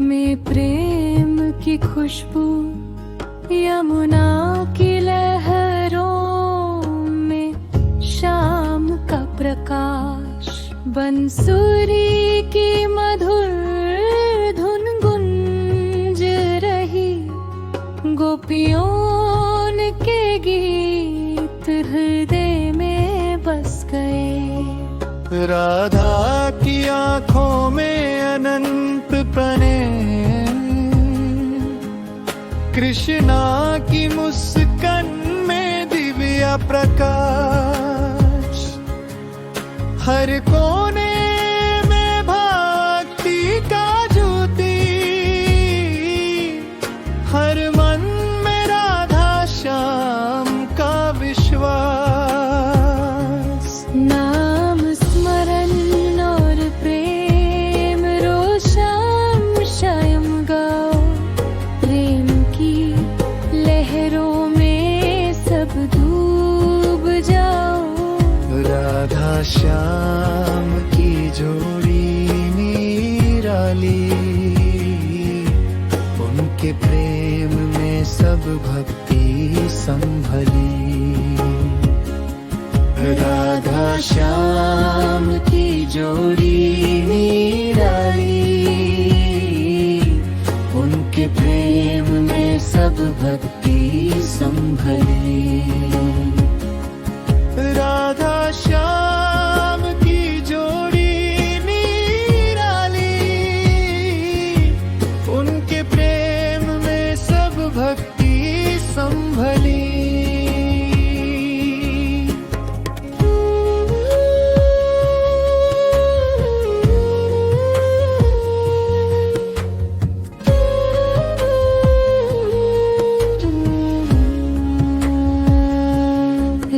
में प्रेम की खुशबू, यमुना की लहरों में शाम का प्रकाश, बंसुरी की मधुर धुन गुंज रही, गोपियों के गीत हृदय में बस गए। राधा की आंखों में अनंत प्रणय, कृष्णा की मुस्कान में दिव्य प्रकाश, हर कोने में भक्ति का ज्योति, हर मन में राधा श्याम का विश्वास। नाम स्मरण और प्रेम रोशम श्याम गाओ, प्रेम की लहरों में सब डूब जाओ। राधा श्याम की जोड़ी निराली, उनके प्रेम में सब भक्ति संभली। राधा श्याम की जोड़ी निराली, उनके प्रेम में सब भक्ति संभली। राधा श्याम की जोड़ी निराली, उनके प्रेम में सब भक्ति संभली।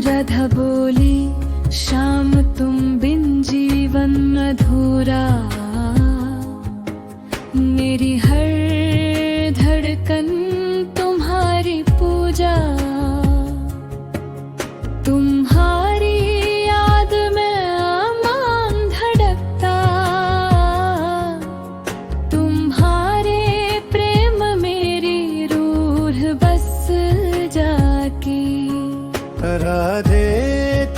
राधा बोली, शाम तुम बिन जीवन अधूरा, मेरी हर धड़कन तुम्हारी पूजा, तुम्हारी याद में आमान धड़कता, तुम्हारे प्रेम मेरी रूह बस जाकी। राधे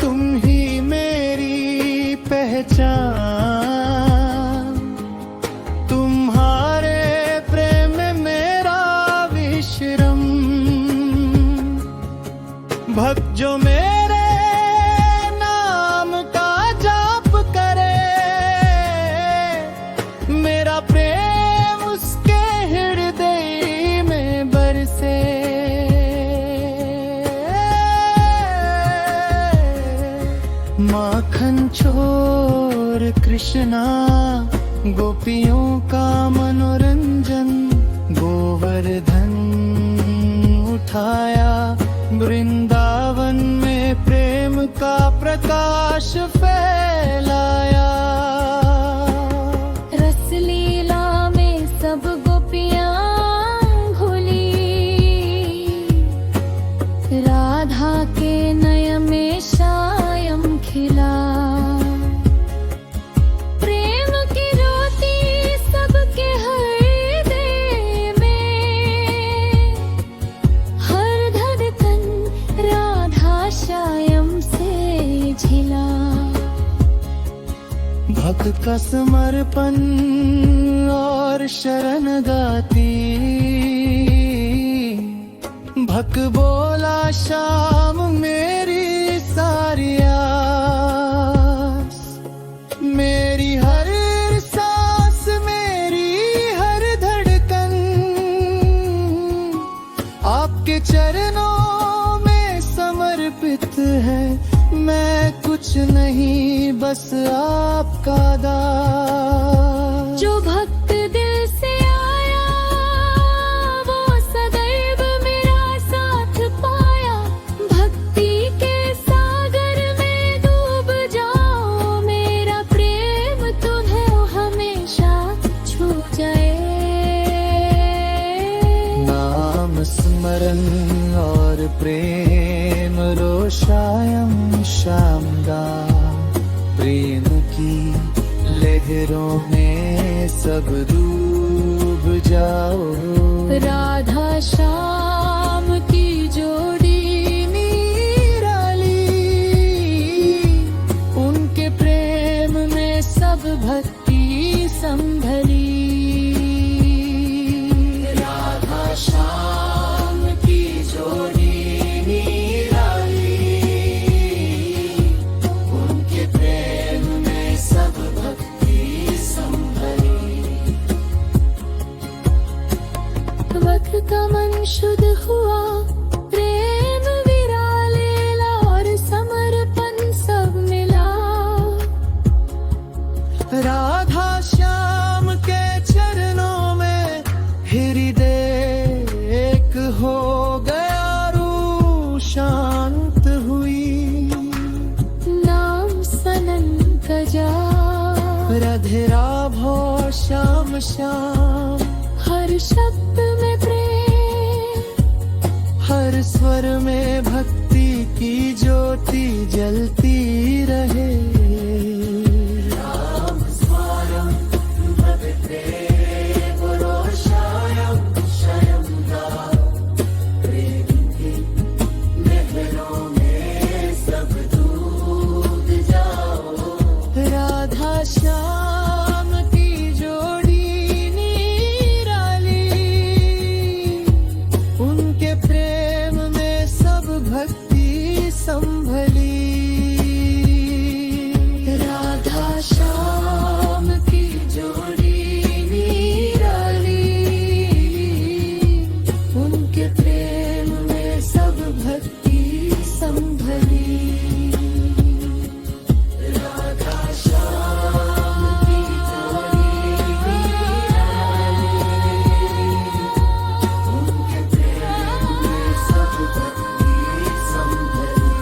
तुम ही मेरी पहचान, तुम्हारे प्रेम मेरा विश्रम, भक्त जो मेरे नाम का जाप करे, मेरा प्रेम उसके हृदय में बरसे। माखन चोर कृष्णा, गोपियों का मनोरंजन, गोवर्धन उठाया, वृंदावन में प्रेम का प्रकाश फैलाया। रसलीला में सब गोपियां घुली, राधा के नयन में श्याम खिला, प्रेम की ज्योति सबके हृदय में, हर धड़कन राधा श्याम से झिला। भक्त का समर्पण और शरण गाती, भक्त बोला श्याम मेरी सारी आस, मेरी हर सांस मेरी हर धड़कन, आपके चरणों में समर्पित है, मैं कुछ नहीं बस आपका दास। जो भक्त दिल से आया वो सदैव मेरा साथ पाया, भक्ति के सागर में डूब जाओ, मेरा प्रेम तुम्हें हमेशा छू जाए। नाम स्मरण और प्रेम रोषायम श्याम गा, प्रेम की लहरों में सब डूब जाओ। राधा श्याम की जोड़ी निराली, उनके प्रेम में सब भक्ति संभली। राधा श्याम की जोड़ी निराली, उनके प्रेम में सब भक्ति संभली। वक्त का मन शुद्ध हुआ, प्रेम विरालेला और समर्पण सब मिला। राधा श्याम के चरणों में हृदय एक हो गया, रूह शांत हुई। नाम सनंत जा, राधे राधो श्याम श्याम, हर शब्द में प्रेम, हर स्वर में भक्ति की ज्योति जलती रहे। राम स्मरण भजते गुरो श्याम श्याम गा, प्रेम की नहरों में सब डूब जाओ। राधा श्याम की जोड़ी निराली, उनके प्रेम में सब भक्ति संभली। राधा श्याम की जोड़ी निराली, उनके प्रेम में सब भक्ति संभली। राधा श्याम की जोड़ी निराली, उनके प्रेम में सब भक्ति संभली।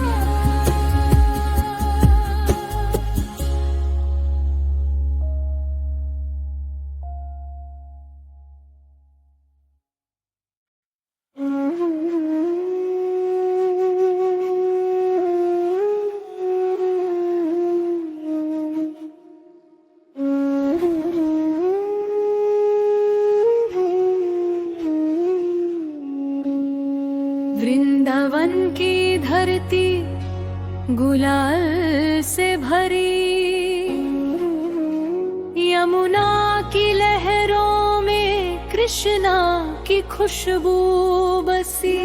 वृंदावन की धरती गुलाल से भरी, यमुना की लहरों में कृष्णा की खुशबू बसी।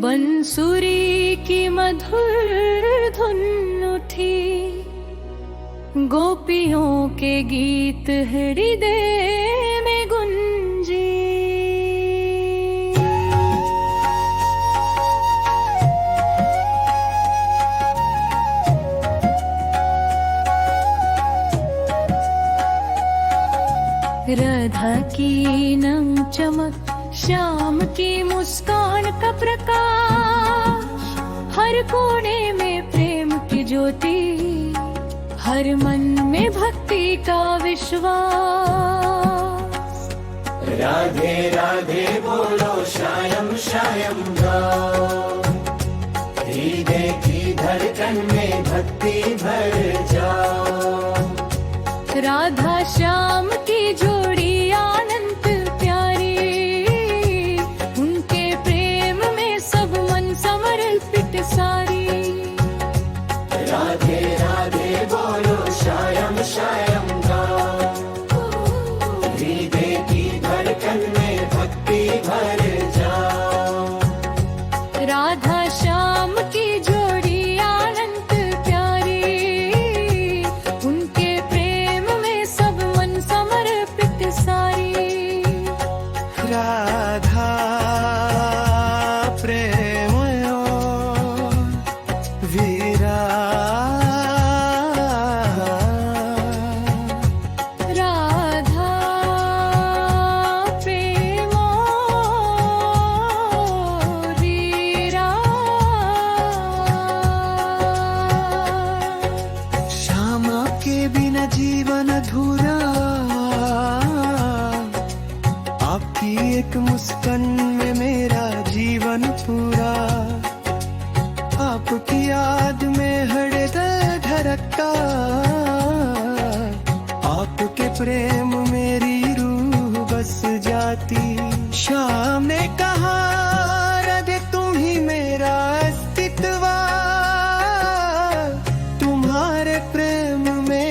बंसुरी की मधुर धुन उठी, गोपियों के गीत हृदय में गुंजी। राधा की नम चमक, श्याम की मुस्कान का प्रकाश, हर कोने में प्रेम की ज्योति, हर मन में भक्ति का विश्वास। राधे राधे बोलो श्याम श्याम गाओ, हृदय की धड़कन में भक्ति भर जाओ। राधा श्याम की जोड़ी अनंत प्यारी, उनके प्रेम में सब मन समर्पित सारी। राधे राधे बोलो श्याम श्याम गाओ, हृदय की धड़कन में भक्ति भर जाओ। राधा श्याम की जोड़ी अनंत प्यारी, उनके प्रेम में सब मन समर्पित सारी। राधा प्रेम वीरा, राधा प्रेम वीरा। श्यामा के बिना जीवन अधूरा, आपकी एक मुस्कान में मेरा जीवन पूरा। आपकी याद में हृदय धड़का, आपके प्रेम मेरी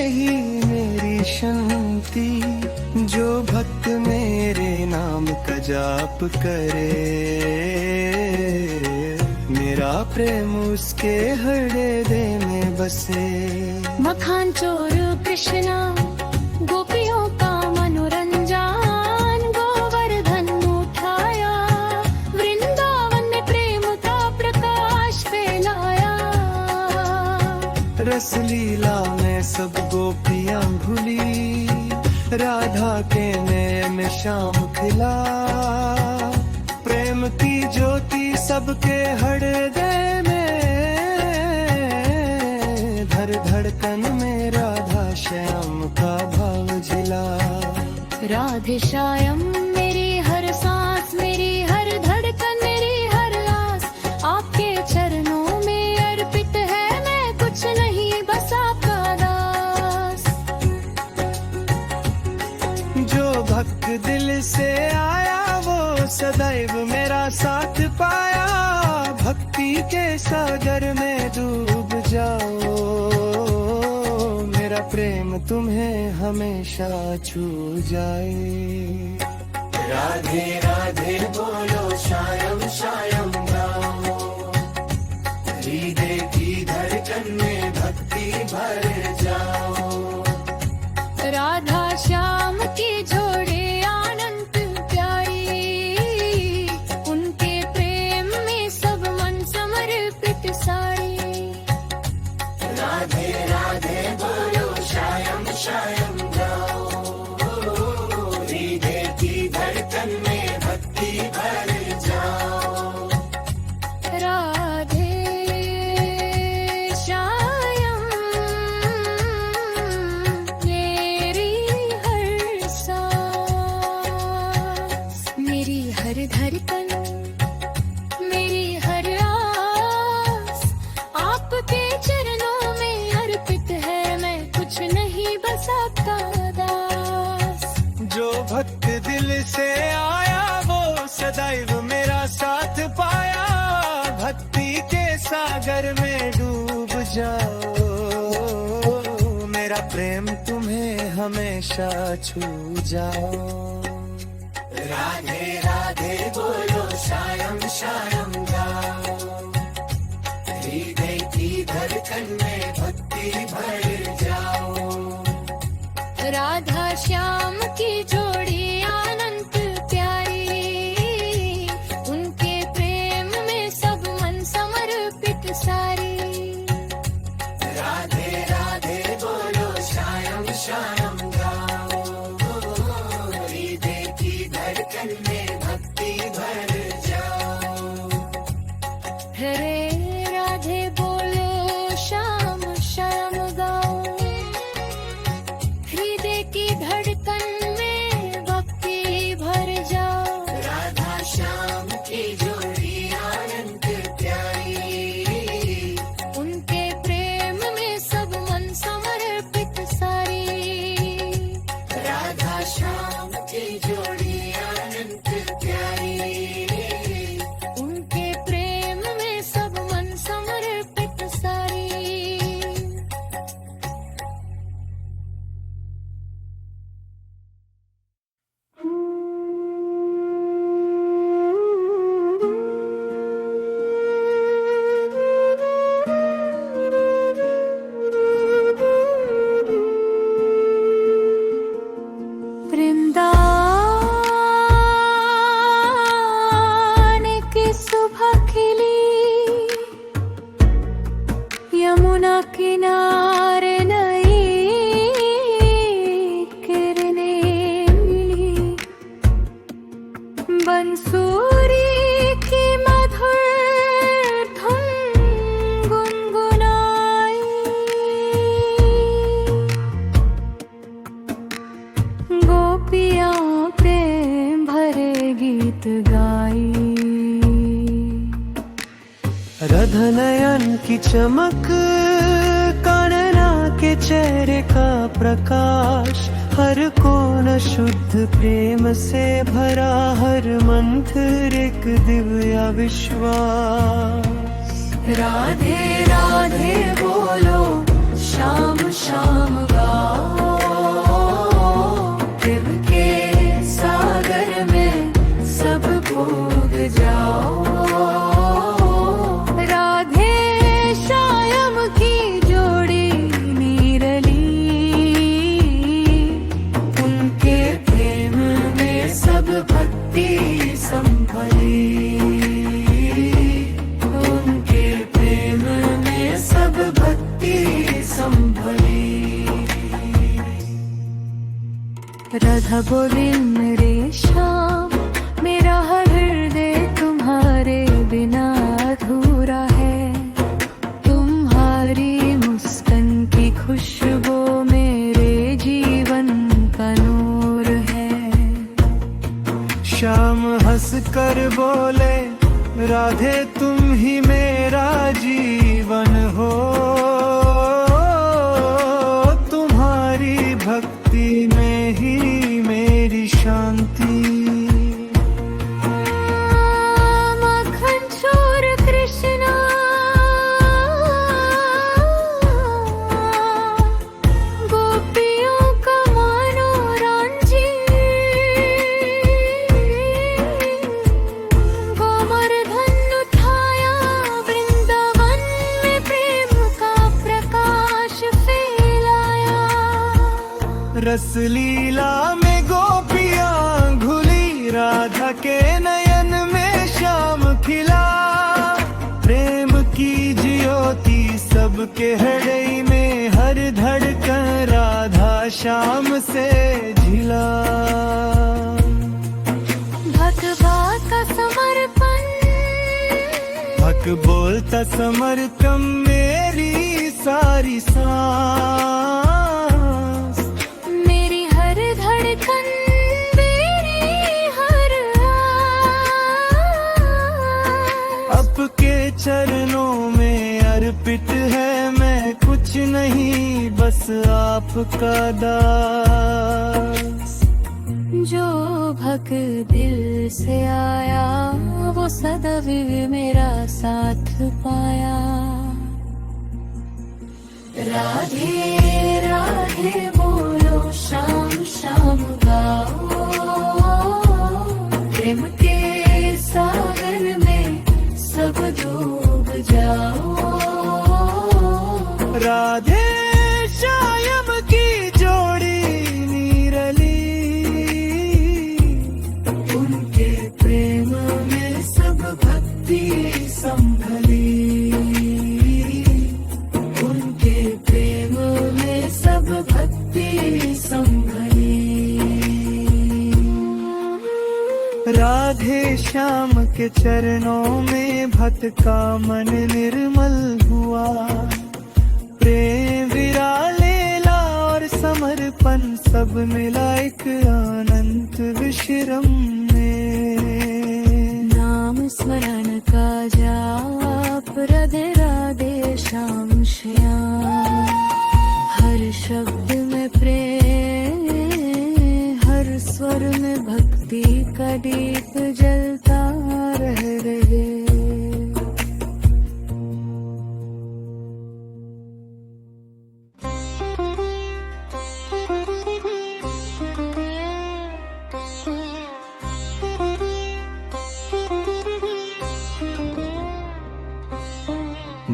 ही मेरी शांति। जो भक्त मेरे नाम का जाप करे, मेरा प्रेम उसके हृदय में बसे। मखान चोर कृष्णा गोपियों का मनोरंजन, गोवर्धन उठाया, वृंदावन में प्रेम का प्रकाश फैलाया। रस लीला में सब गोपियां भूली, राधा के नयन श्याम खिला। प्रेम की ज्योति सबके हृदय में, धर धड़कन में राधा श्याम का भाव जिला। राधे श्याम मेरी हर सांस, मेरी हर धड़कन, मेरी हर आस, आपके चरणों में अर्पित है। मैं कुछ नहीं बस आपका दास। जो भक्त दिल से आया वो सदैव मेरा साथ पाया। भक्ति के सागर में डूब जाओ, मेरा प्रेम तुम्हें हमेशा छू जाए। राधे राधे बोलो, श्याम श्याम गाओ। हृदय की धड़कन में भक्ति भर जाओ। राधा श्याम की जोड़ी अनंत प्यारी, उनके प्रेम में सब मन समर्पित सारी। राधे राधे बोलो, श्याम श्याम गाओ। हृदय की धड़कन में भक्ति भर जाओ। राधे श्याम मेरी हर सांस, मेरी हर धड़कन, मेरी हर आस, आपके चरणों में अर्पित है। मैं कुछ नहीं बस आपका दास। जो भक्त दिल से आया वो सदैव मेरा साथ पाया। भक्ति के सागर में डूब जाओ, मेरा प्रेम तुम्हें हमेशा छू जाओ। राधे राधे बोलो, श्याम श्याम गाओ। हृदय की धड़कन में भक्ति भर जाओ। राधा श्याम की जोड़ी अनंत प्यारी, उनके प्रेम में सब मन समर्पित सारी। राधे राधे बोलो, श्याम श्याम गाओ। हृदय की धड़कन में भक्ति भर जाओ। हरे राधे बोलो, श्याम श्याम गाओ। हृदय की धड़कन में भक्ति भर जाओ। राधा श्याम की जोड़ी अनंत प्यारी, उनके प्रेम में सब मन समर्पित सारी। राधा श्याम की जोड़ी अनंत प्यारी, उनके प्रेम में सब मन समर्पित सारी। वृंदावन की सुबह खिली, यमुना किनारे नई किरणें मिली। बंसूरी की मधुर धुन गुनगुनाई, गोपियाँ प्रेम भरे गीत गाई। रधनयन की चमक, कानना के चेहरे का प्रकाश, हर कोना शुद्ध प्रेम से भरा, हर मंत्र एक दिव्य विश्वास। राधे राधे बोलो, शाम शाम गाओ, प्रेम के सागर में सब डूब जाओ। राधे श्याम की जोड़ी नीरली, उनके प्रेम में सब भक्ति संभली, उनके प्रेम में सब भक्ति संभली। राधा बोली मेरे श्याम, मेरा हृदय तुम्हारे बिना अधूरा है। तुम्हारी मुस्कान की खुशबू मेरे जीवन का नूर है। श्याम हंस कर बोले राधे तुम ही मेरा जीवन हो, तुम्हारी भक्ति में ही मेरी शांति। माखन चोर कृष्णा, गोपियों का मानो रांझी, गोवर्धन उठाया वृंदावन में प्रेम का प्रकाश फैलाया। रसलीला में गोपियां घुली, राधा के नयन में श्याम खिला। प्रेम की ज्योति सबके हृदय में, हर धड़कन राधा श्याम से झिला। भगवा का समर्पण, भक बोलता समर्पण मेरी सारी सांस। मेरी हर धड़कन, मेरी हर आस। आपके चरणों में अर्पित है मैं, कुछ नहीं बस आपका दास। जो भक्त दिल से आया, वो सदैव मेरा साथ पाया। राधे राधे बोलो, शाम शाम गाओ, प्रेम के सागर में सब डूब जाओ। राधे श्याम की जोड़ी नीरली, उनके प्रेम में सब भक्ति संभली, उनके प्रेम में सब भक्ति संभली। राधे श्याम के चरणों में भक्त का मन निर्मल हुआ। प्रेम विरालेला और समर्पण सब मिला एक अनंत विश्रम में। नाम स्मरण का जाप, राधे राधे श्याम श्याम। हर शब्द में प्रेम, हर स्वर में भक्ति का दीप जलता रहे।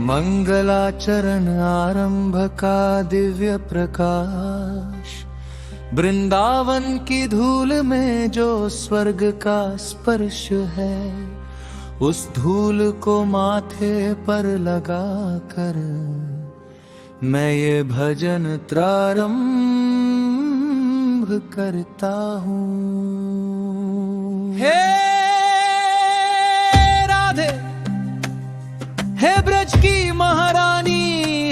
मंगलाचरण आरंभ का दिव्य प्रकाश, वृंदावन की धूल में जो स्वर्ग का स्पर्श है, उस धूल को माथे पर लगा कर मैं ये भजन प्रारंभ करता हूँ। हे राधे, हे ब्रज की महारानी,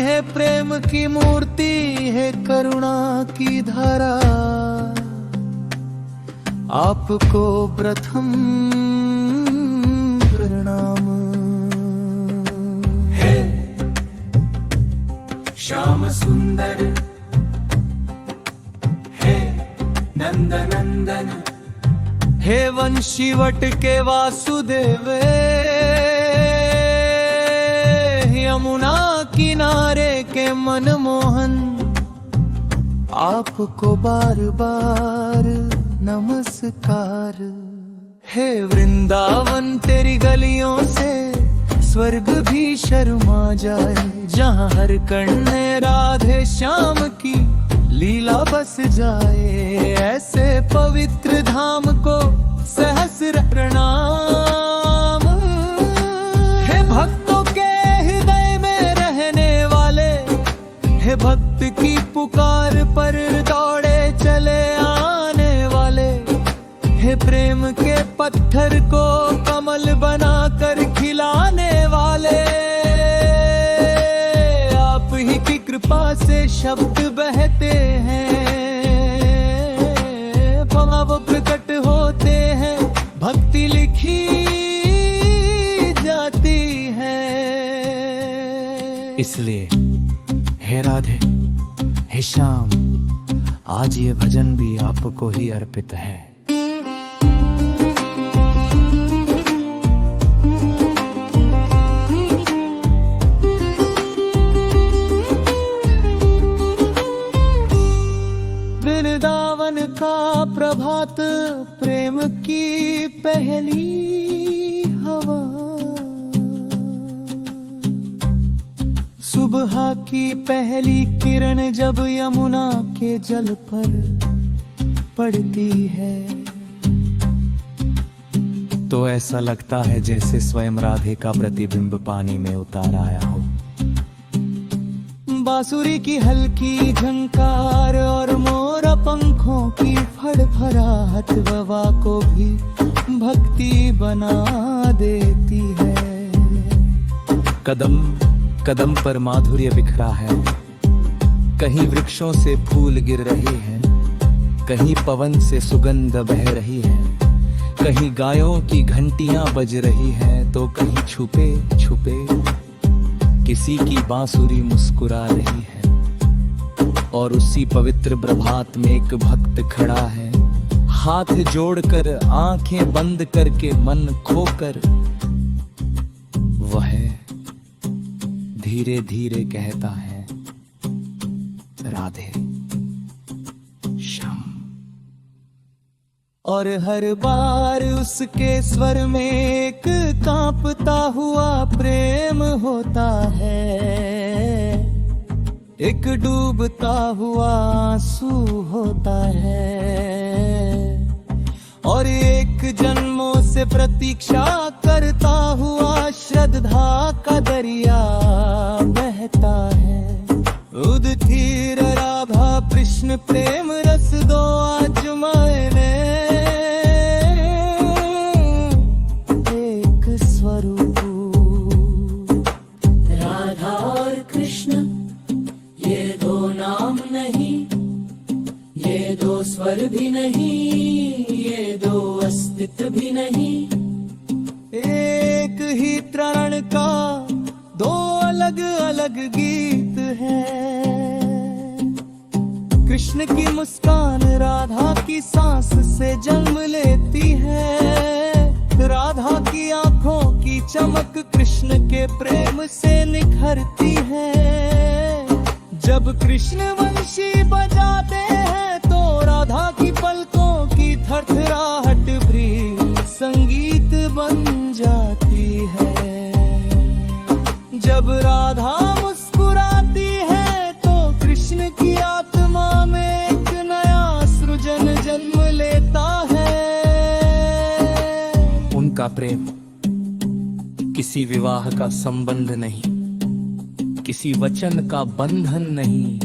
है प्रेम की मूर्ति, है करुणा की धारा, आपको प्रथम प्रणाम। हे श्याम सुंदर, हे नंद नंदन, हे वंशीवट के वासुदेव, यमुना किनारे के के मनमोहन, आपको बार बार नमस्कार। हे वृंदावन तेरी गलियों से स्वर्ग भी शर्मा जाए, जहाँ हर कण में राधे श्याम की लीला बस जाए। ऐसे पवित्र धाम को सहस्र प्रणाम। हे भक्तों के हृदय में रहने वाले, हे भक्त की पुकार पर दौड़े चले आने वाले, हे प्रेम के पत्थर को कमल बनाकर खिलाने वाले, आप ही की कृपा से शब्द बहते हैं, भाव प्रकट होते हैं, भक्ति लिखी जाती है। इसलिए हे राधे, हे श्याम, आज ये भजन भी आपको ही अर्पित है। वृंदावन का प्रभात प्रेम की पहली हवा, सुबह की पहली किरण जब यमुना के जल पर पड़ती है, तो ऐसा लगता है जैसे स्वयं राधे का प्रतिबिंब पानी में उतार आया हो। बांसुरी की हल्की झंकार और मोर पंखों की फड़फड़ाहट हवा को भी भक्ति बना देती है। कदम कदम पर माधुर्य बिखरा है, कहीं वृक्षों से फूल गिर रहे हैं, कहीं पवन से सुगंध बह रही है, कहीं गायों की घंटियां बज रही हैं, तो कहीं छुपे छुपे किसी की बांसुरी मुस्कुरा रही है। और उसी पवित्र प्रभात में एक भक्त खड़ा है, हाथ जोड़कर आंखें बंद करके मन खोकर वह धीरे धीरे कहता है, राधे श्याम। और हर बार उसके स्वर में एक कांपता हुआ प्रेम होता है, एक डूबता हुआ आंसू होता है, और एक जन्मों से प्रतीक्षा करता हुआ श्रद्धा का दरिया बहता है। उदित राधा कृष्ण प्रेम रस दो आज मैंने, एक स्वरूप राधा और कृष्ण ये दो नाम नहीं, ये दो स्वर भी नहीं, ये दो अस्तित्व भी नहीं। एक ही त्राण का दो अलग अलग गीत है। कृष्ण की मुस्कान राधा की सांस से जन्म लेती है, राधा की आंखों की चमक कृष्ण के प्रेम से निखरती है। जब कृष्ण वंशी बजाते हैं तो राधा की पलकों की थरथराहट भी संगीत बन जाती है। जब राधा मुस्कुराती है तो कृष्ण की आत्मा में एक नया सृजन जन्म लेता है। उनका प्रेम किसी विवाह का संबंध नहीं, किसी वचन का बंधन नहीं,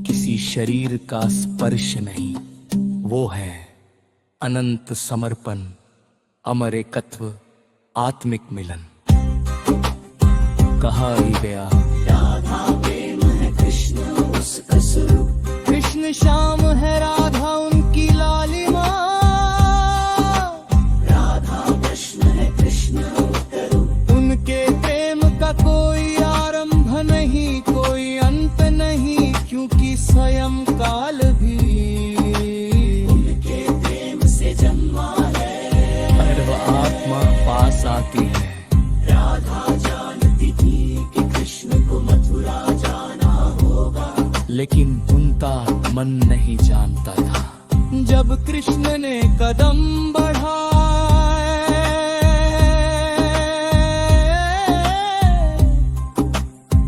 किसी शरीर का स्पर्श नहीं, वो है अनंत समर्पण, अमर एकत्व, आत्मिक मिलन। कहा ही गया राधा प्रेम है कृष्ण उसका स्वरूप, कृष्ण श्याम है राधा उनकी लालिमा। राधा प्रश्न है कृष्ण उत्तर, उनके प्रेम का कोई आरंभ नहीं, कोई अंत नहीं, क्योंकि स्वयं काल भी उनके प्रेम से जन्मा है। सर्व आत्मा पास आती है। राधा जानती थी कि कृष्ण को मथुरा लेकिन उनका मन नहीं जानता था। जब कृष्ण ने कदम बढ़ाए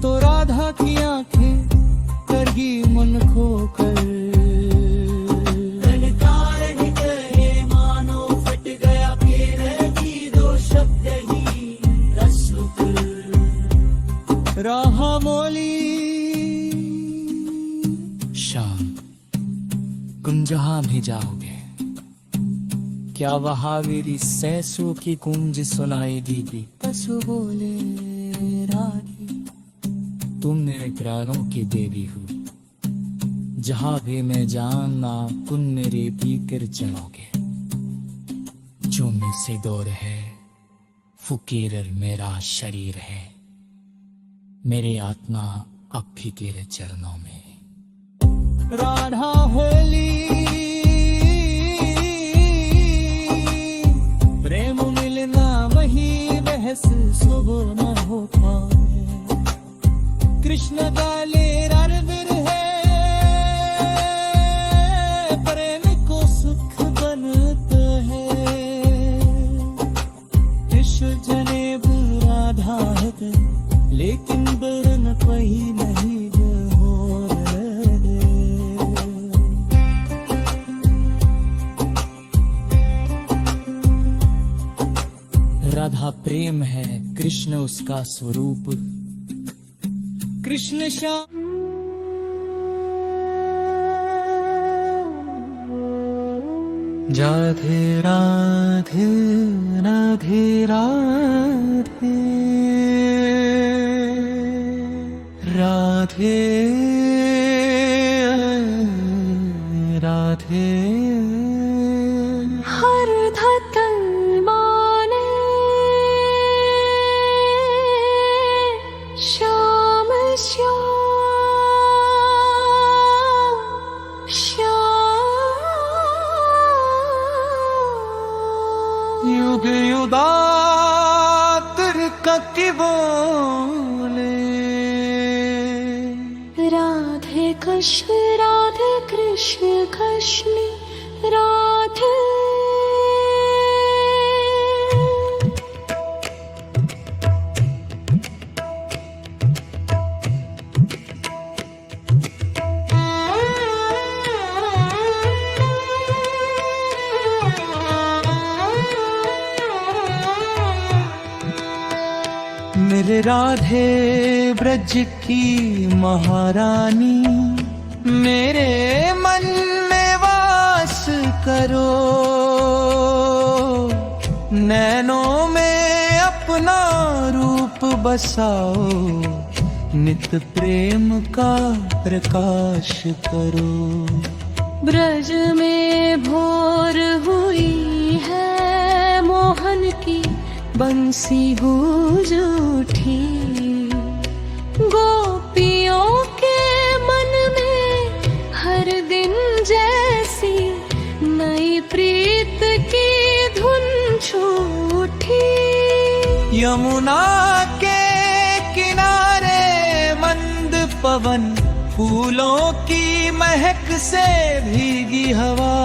तो राधा की आंखें करगी मन खोकर। ललकार ही कहे मानो फट गया फिर की दो शब्द ही रसलुक। राहा बोली, शाम तुम जहां भी जाओगे, क्या वहां मेरी सैसों की गूंज सुनाई देगी? पशु बोले, राधी तुम मेरे प्राणों की देवी हो, जहां भी मैं जाना तुम मेरे भीतर चलोगे। जो मुझसे दूर है फकीर मेरा शरीर है, मेरी आत्मा आपकी तेरे चरणों में। राधा होली, प्रेम मिलना वही बहस सुबह न हो पाए। कृष्ण गाले ररबिर है, प्रेम को सुख बनता है। कृष्ण जने राधा है, लेकिन बरन पही नहीं हो रे। राधा प्रेम है, कृष्ण उसका स्वरूप। कृष्ण श्याम राधे राधे राधे राधे राधे राधे। हर धड़कन माने श्याम श्याम श्याम। युग युगातर कति बोले, राधे कृष्ण कृष्ण राधे। मेरे राधे ब्रज की महारानी, मेरे मन में वास करो। नैनों में अपना रूप बसाओ, नित प्रेम का प्रकाश करो। ब्रज में भोर हुई है मोहन की बंसी गूंज उठी। गोपियों के मन में हर दिन जैसी नई प्रीत की धुन छूटी। यमुना के किनारे मंद पवन, फूलों की महक से भीगी हवा।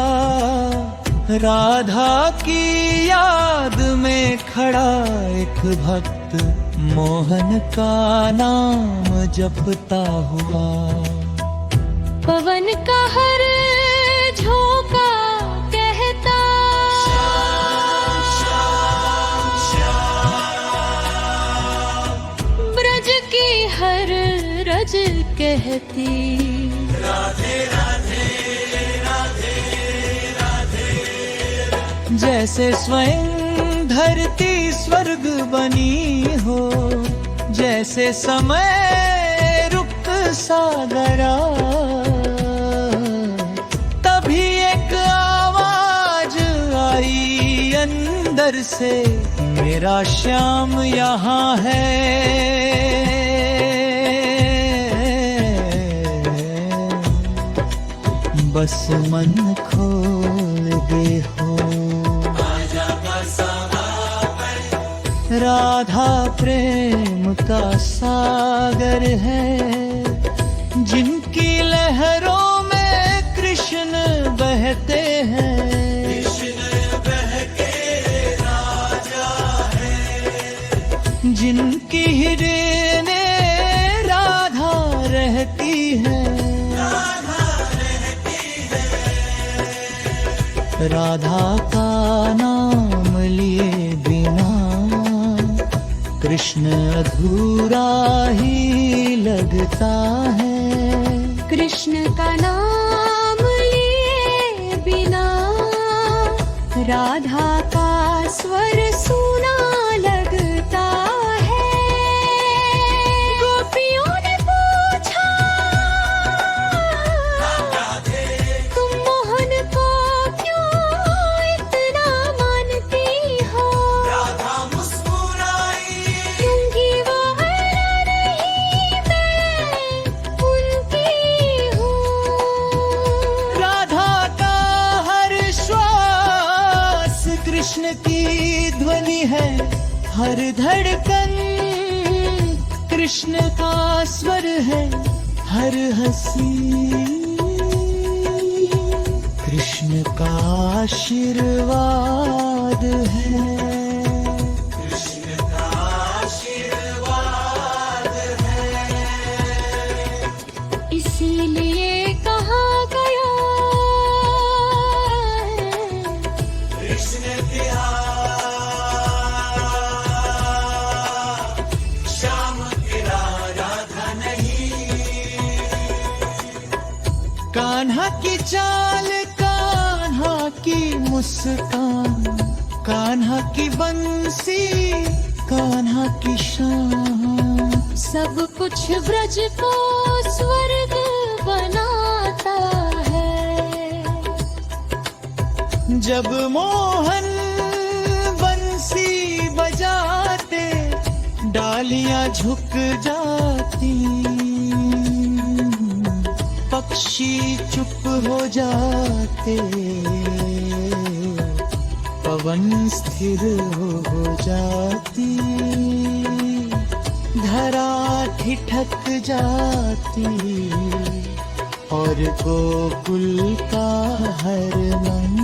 राधा की याद में खड़ा एक भक्त, मोहन का नाम जपता हुआ। पवन का हर झोंका कहता, ब्रज की हर रज कहती, राधे राधे राधे राधे। जैसे स्वयं धरती स्वर्ग बनी हो, जैसे समय रुक सा गया। तभी एक आवाज आई अंदर से, मेरा श्याम यहाँ है। बस मन खोल दे हो। राधा प्रेम का सागर है, जिनकी लहरों में कृष्ण बहते हैं, जिनकी हिरने राधा रहती है। राधा का नाम लिए बिना कृष्ण अधूरा ही लगता है। कृष्ण का नाम लिए बिना राधा का स्वर सूना लगता है। गोपियों ने पूछा, तुम मोहन को क्यों इतना मानती हो? राधा मुस्कुराई, क्योंकि वो हर नहीं, मैं उनकी हूँ। राधा का हर श्वास कृष्ण की ध्वनि है, हर धड़कन कृष्ण का स्वर है, हर हंसी कृष्ण का आशीर्वाद है। कृष्ण का आशीर्वाद है। इसीलिए कहा गया कृष्ण श्याम तेरा राधा नहीं। कान्हा की चाल, कान्हा की मुस्कान, कान्हा की बंसी, कान्हा की शान, सब कुछ ब्रज को स्वर्ग बनाता है। जब मोहन बंसी बजाते डालियां झुक जाती, पक्षी चुप हो जाते, पवन स्थिर हो जाती, धरा ठिठक जाती, और गोकुल का हर मन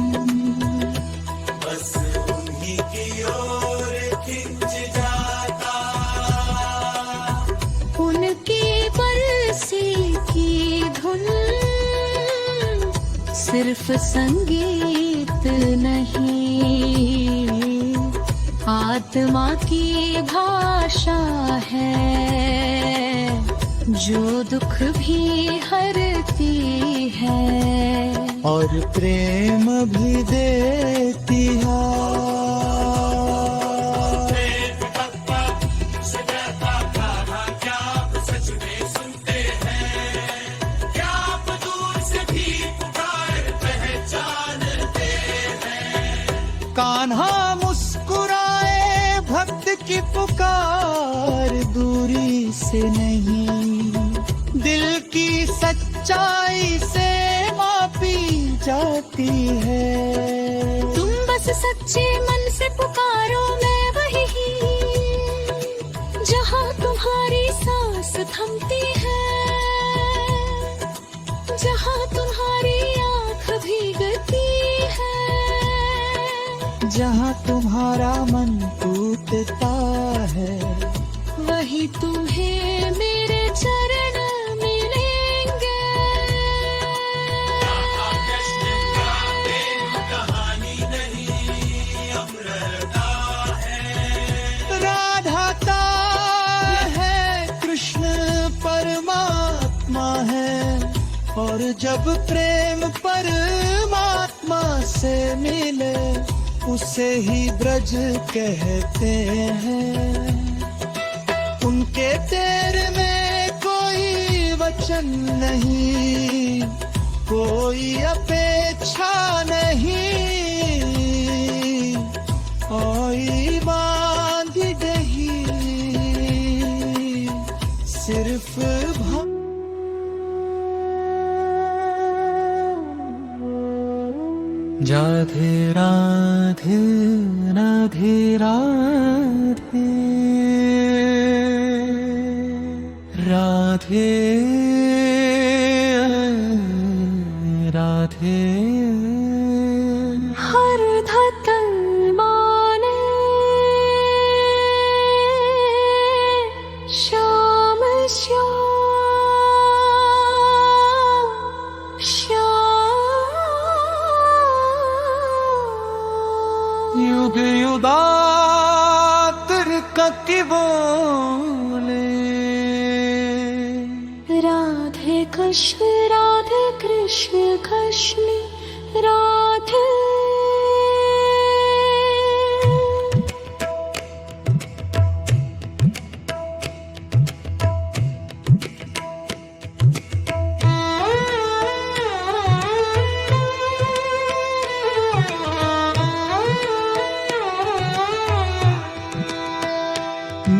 बस उन्हीं की ओर खिंच जाता। उनकी बरसी की धुन सिर्फ संगीत नहीं, आत्मा की भाषा है, जो दुख भी हरती है और प्रेम भी देती है। कान्हा मुस्कुराए, भक्त की पुकार दूरी से नहीं, दिल की सच्चाई से मापी जाती है। तुम बस सच्चे मन से पुकारो, मैं वही जहाँ तुम्हारी सांस थमती है, जहाँ तुम्हारी आँख भीगती है, जहाँ तुम्हारा मन टूटता है, वही तुम्हें मेरे चरण मिलेंगे। राधा का है कृष्ण परमात्मा है, और जब प्रेम परमात्मा से मिले, उसे ही ब्रज कहते हैं। उनके तेरे में कोई वचन नहीं, कोई अपेक्षा नहीं, कोई बांध नहीं, सिर्फ राधे राधे राधे राधे राधे राधे हर धड़कन माने श्याम श्याम श्याम। युग युगातर कति बोले राधे कृष्ण कृष्ण राधे।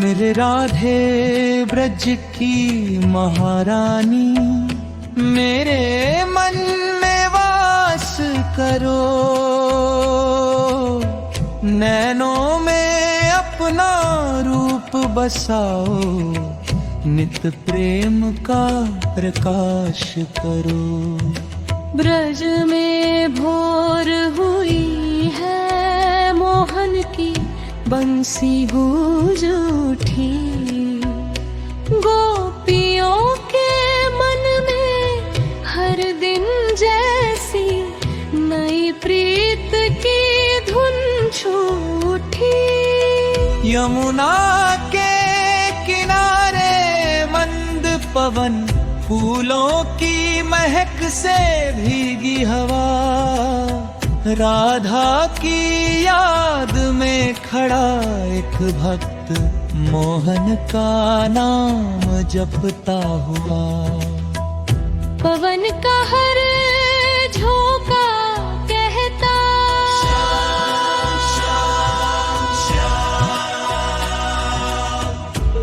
मेरे राधे ब्रज की महारानी, मेरे मन में वास करो, नैनों में अपना रूप बसाओ, नित प्रेम का प्रकाश करो। ब्रज में भोर हुई है मोहन की बंसी गूंज उठी, गोपियों के मन में हर दिन जैसी नई प्रीत की धुन छूटी। यमुना के किनारे मंद पवन, फूलों की महक से भीगी हवा, राधा की याद में खड़ा एक भक्त मोहन का नाम जपता हुआ। पवन का हर झोंका कहता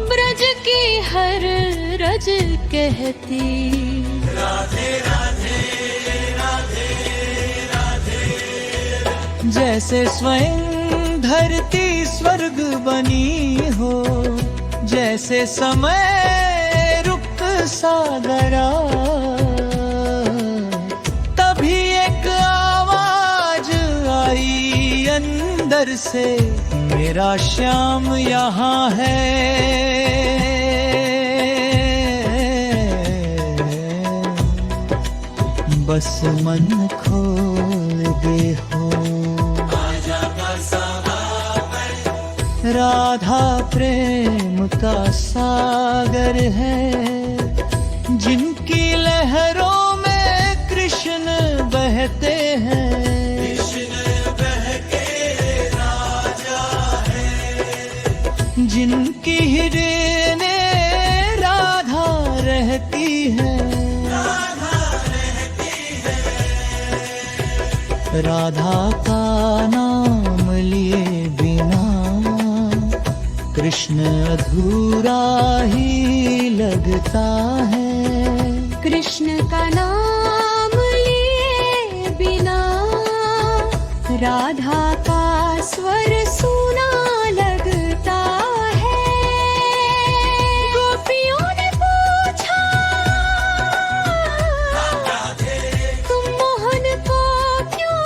ब्रज की हर रज कहती राधे राधे राधे राधे। जैसे स्वयं धरती स्वर्ग बनी हो, जैसे समय रुक सा गया, तभी एक आवाज आई अंदर से, मेरा श्याम यहाँ है। बस मन खोल दे हो, राधा प्रेम का सागर है, जिनकी लहरों में कृष्ण बहते हैं। कृष्ण बह के राजा है, जिनकी हृदय में राधा रहती है। राधा का नाम लिए बिना कृष्ण अधूरा ही लगता है। कृष्ण का नाम लिए बिना राधा का स्वर सुना लगता है। गोपियों ने पूछा तुम मोहन को क्यों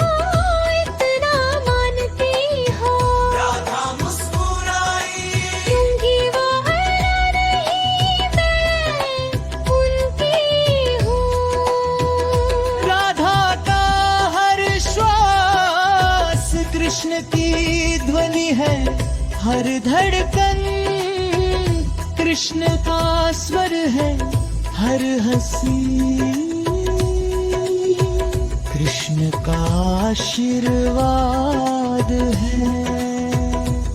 इतना मानती हो? राधा मुस्कुराई, क्योंकि वो नहीं मैं उनकी हूँ। राधा का हर श्वास कृष्ण की ध्वनि है, हर धड़कन कृष्ण का स्वर है, हर हंसी कृष्ण का आशीर्वाद है।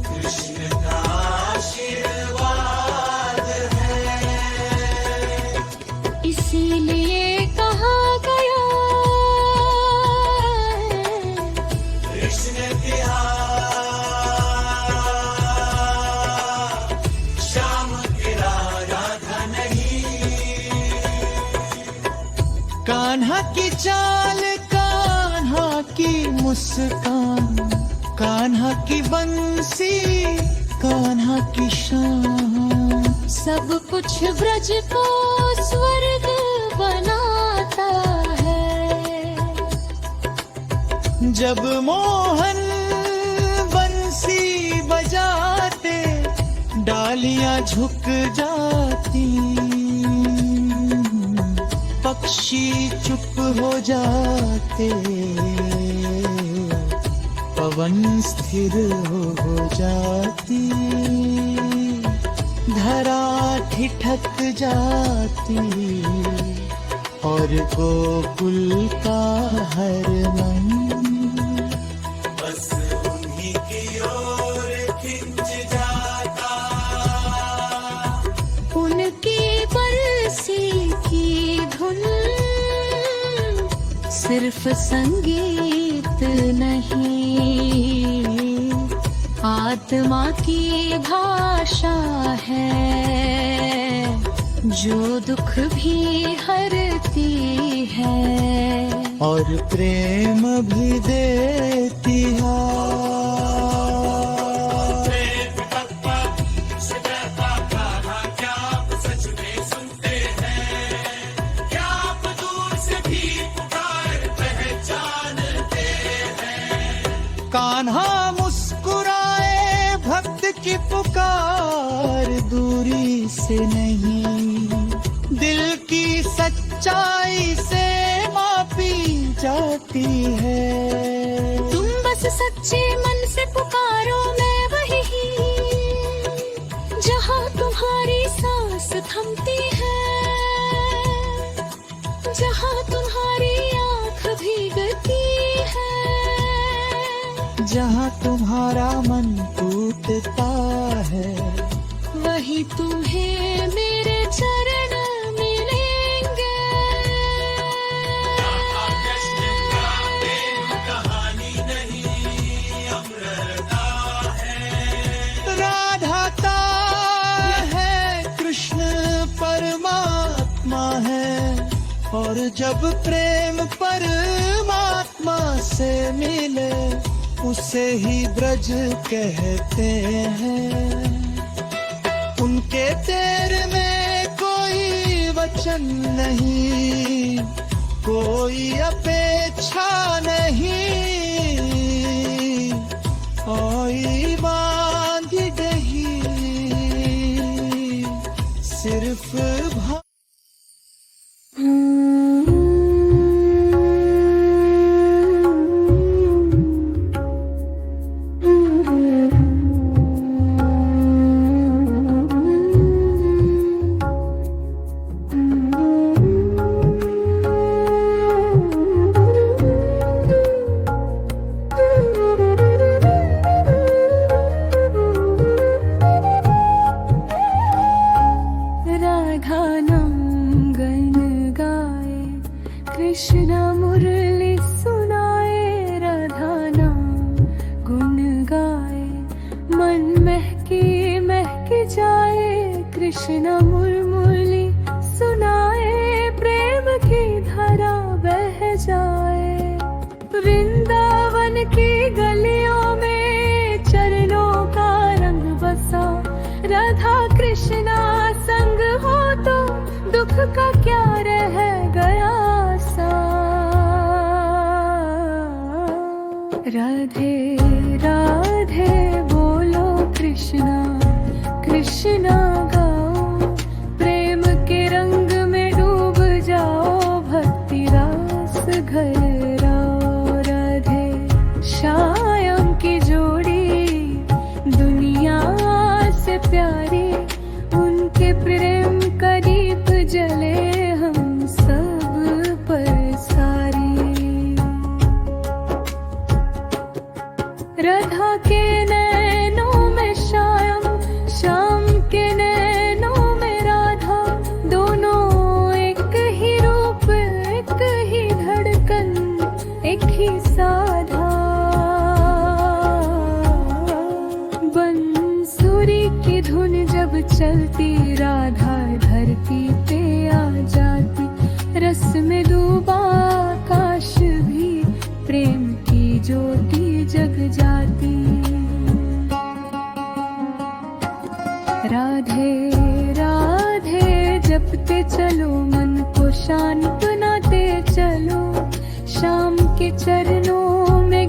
कृष्ण का आशीर्वाद है। इसीलिए कहा गया कृष्ण की श्याम तेरा राधा नहीं। कान्हा की चाल, कान्हा की मुस्कान, कान्हा की बंसी, कान्हा की शान, सब कुछ ब्रज को स्वर्ग बनाता है। जब मोहन बंसी बजाते डालियां झुक जाती, पक्षी चुप हो जाते, पवन स्थिर हो जाती, धरा ठिठक जाती और गोकुल का हर मन बस उन्हीं की ओर खिंच जाता। उनकी बरसी की धुन सिर्फ संगीत नहीं, आत्मा की भाषा है जो दुख भी हरती है और प्रेम भी देती है। कान्हा मुस्कुराए भक्त की पुकार दूरी से नहीं, दिल की सच्चाई से मापी जाती है। तुम बस सच्चे मन से पुकारो, मैं वही जहाँ तुम्हारी सांस थमती है, जहाँ तुम्हारी आँख भीगती है, जहाँ तुम्हारा मन टूटता है, वही तुम्हें मेरे चरण मिलेंगे। राधा का है कृष्ण परमात्मा है, और जब प्रेम परमात्मा से मिले उसे ही ब्रज कहते हैं। उनके तेरे में कोई वचन नहीं, कोई अपेक्षा नहीं, कोई बांध नहीं, सिर्फ कृष्ण मुरली सुनाए, राधा नाम गुण गाए, मन महकी महक जाए। कृष्ण मुरली सुनाए, प्रेम की धारा बह जाए। वृंदावन की गलियों में चरणों का रंग बसा, राधा कृष्णा संग हो तो दुख का क्या रह गया सा। राधे राधे बोलो कृष्णा, कृष्णा गाओ, प्रेम के रंग में डूब जाओ, भक्ति रास घराओ। राधे श्याम की जोड़ी दुनिया से प्यारी, उनके प्रेम का दीप जले हम सब पर सारी। राधा के नैनों में श्याम, श्याम के नैनों में राधा, दोनों एक ही रूप, एक ही धड़कन, एक ही साधा। बंसुरी की धुन जब चलती, राधा धरती पे आ जाती, रस में डूबा आकाश भी प्रेम की ज्योति जग जाती। राधे राधे जपते चलो, मन को शांत बनाते चलो, शाम के चरणों में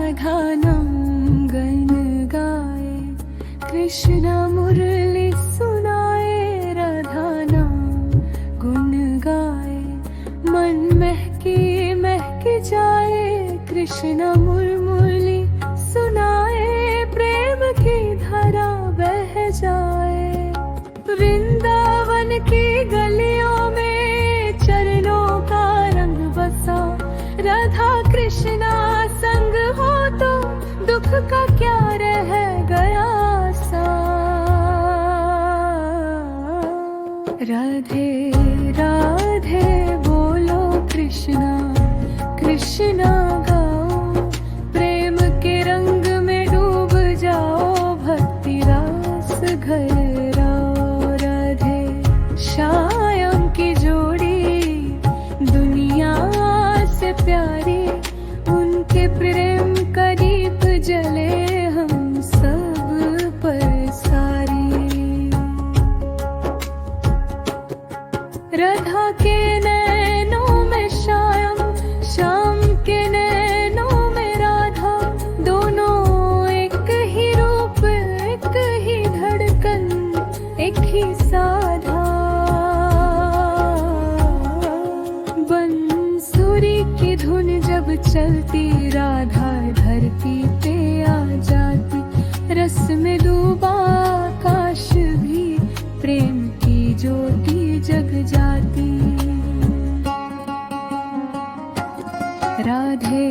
राधा नाम गण गाए, कृष्ण मुरली सुनाए, राधा नाम गुण गाए, मन महक जाए, कृष्ण मुरली सुनाए, प्रेम की धारा बह जाए। वृंदावन की गलियों में चरणों का रंग बसा, राधा कृष्णा संग हो तो दुख का क्या रह गया सा। राधे राधे बोलो कृष्णा, कृष्णा गाओ, प्रेम के रंग में डूब जाओ, भक्ति रास घर आओ। राधे श्याम की जोड़ी दुनिया से प्यारी, उनके प्रेम का दीप जले हम सब पर सारी। राधा के नैनों में श्याम, श्याम के नैनों में राधा, दोनों एक ही रूप, एक ही धड़कन, एक ही साधा। बंसुरी की धुन जब चलती, राधा धरती पे आ जाती, रस में डूबा आकाश भी प्रेम की ज्योति जग जाती। राधे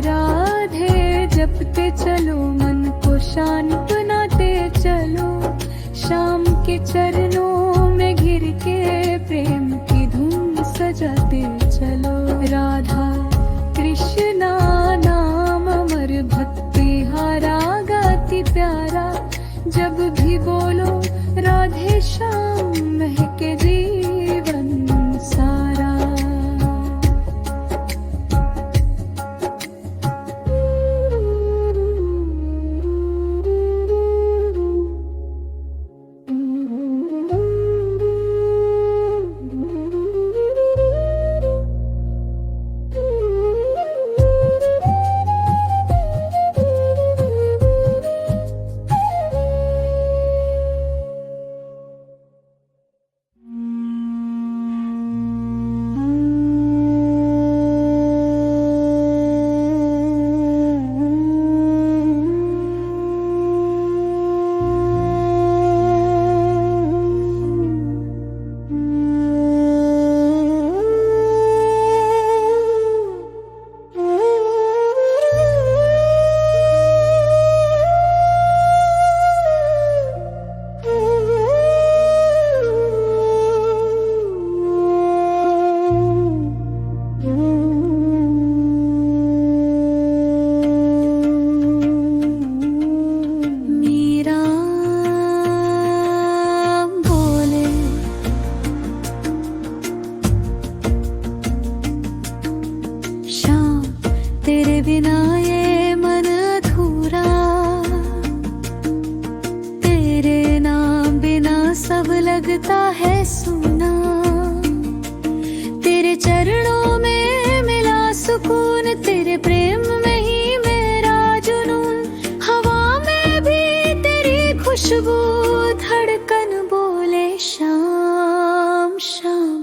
राधे जपते चलो, मन को शांत बनाते चलो, शाम के चरणों में घिर के प्रेम की धुन सजाते चलो। राधा कृष्णा नाम अमर, भक्ति हारा गाती प्यारा, जब भी बोलो राधे श्याम महके जीवन सारा। लगता है सुना, तेरे चरणों में मिला सुकून, तेरे प्रेम में ही मेरा जुनून, हवा में भी तेरी खुशबू, धड़कन बोले शाम शाम,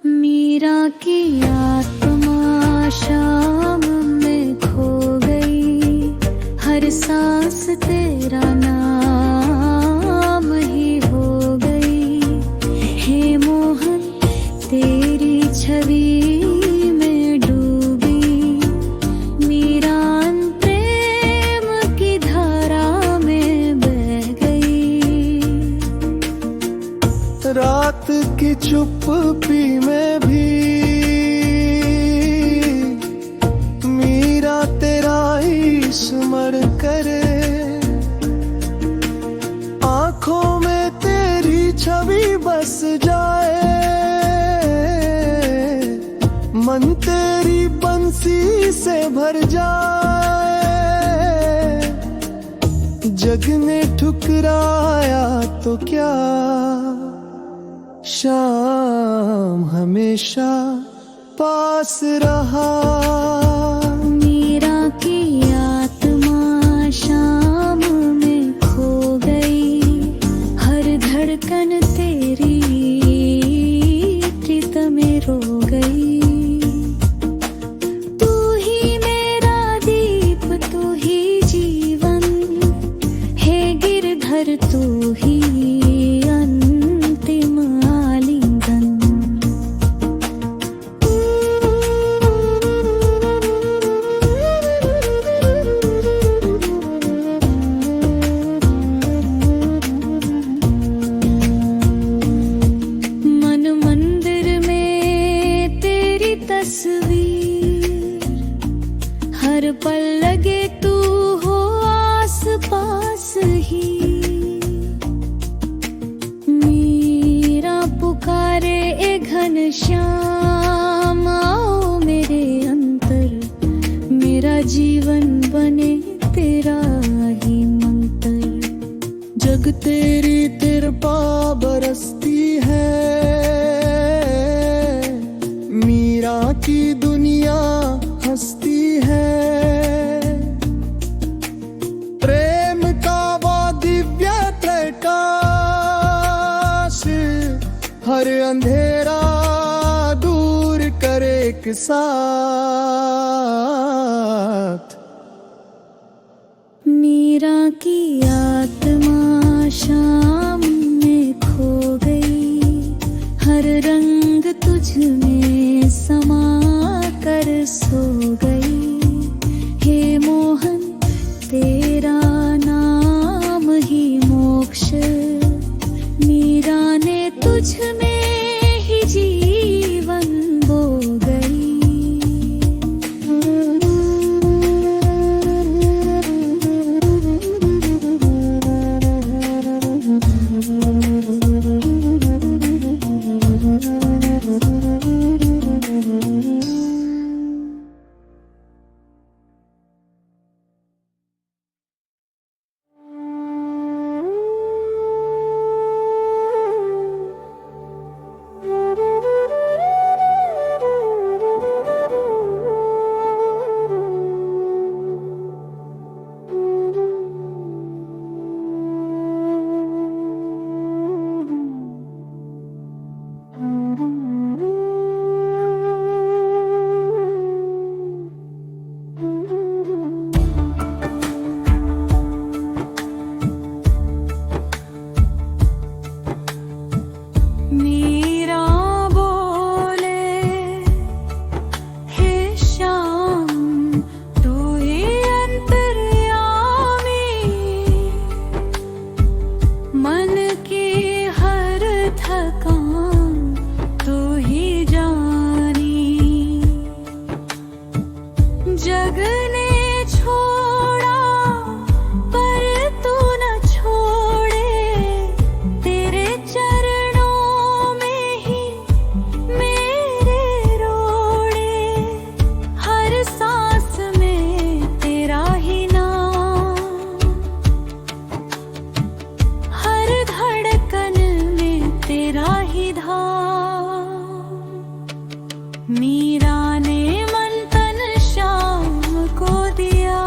मीरा की आत्मा शाम में खो गई, हर सांस तेरा नाम ही हो गई, हे मोहन तेरी छवि में डूबी, मीरा प्रेम की धारा में बह गई। रात की चुप्पी में भी मीरा तेरा ही स्मरण करे, आंखों में तेरी छवि बस जाए, मन तेरी बंसी से भर जाए, जग ने ठुकराया तो क्या, शाम हमेशा पास रहा। मीरा की हर पल लगे तू हो आस पास ही। मीरा पुकारे ए घनश्याम आओ मेरे अंतर, मेरा जीवन बने तेरा ही मंत्र। जग तेरी कृपा बरसती है, मीरा की दुनिया हंसती है। प्रेम का वो दिव्य प्रकाश हर अंधेरा दूर करे एक साथ। मीरा की आत्मा शाम में खो गई, हर रंग तुझ में समा कर सो गई। हे मोहन तेरा नाम ही मोक्ष, मीरा ने तुझ में ही जीवन बो गई। मीरा ने मन तन श्याम को दिया।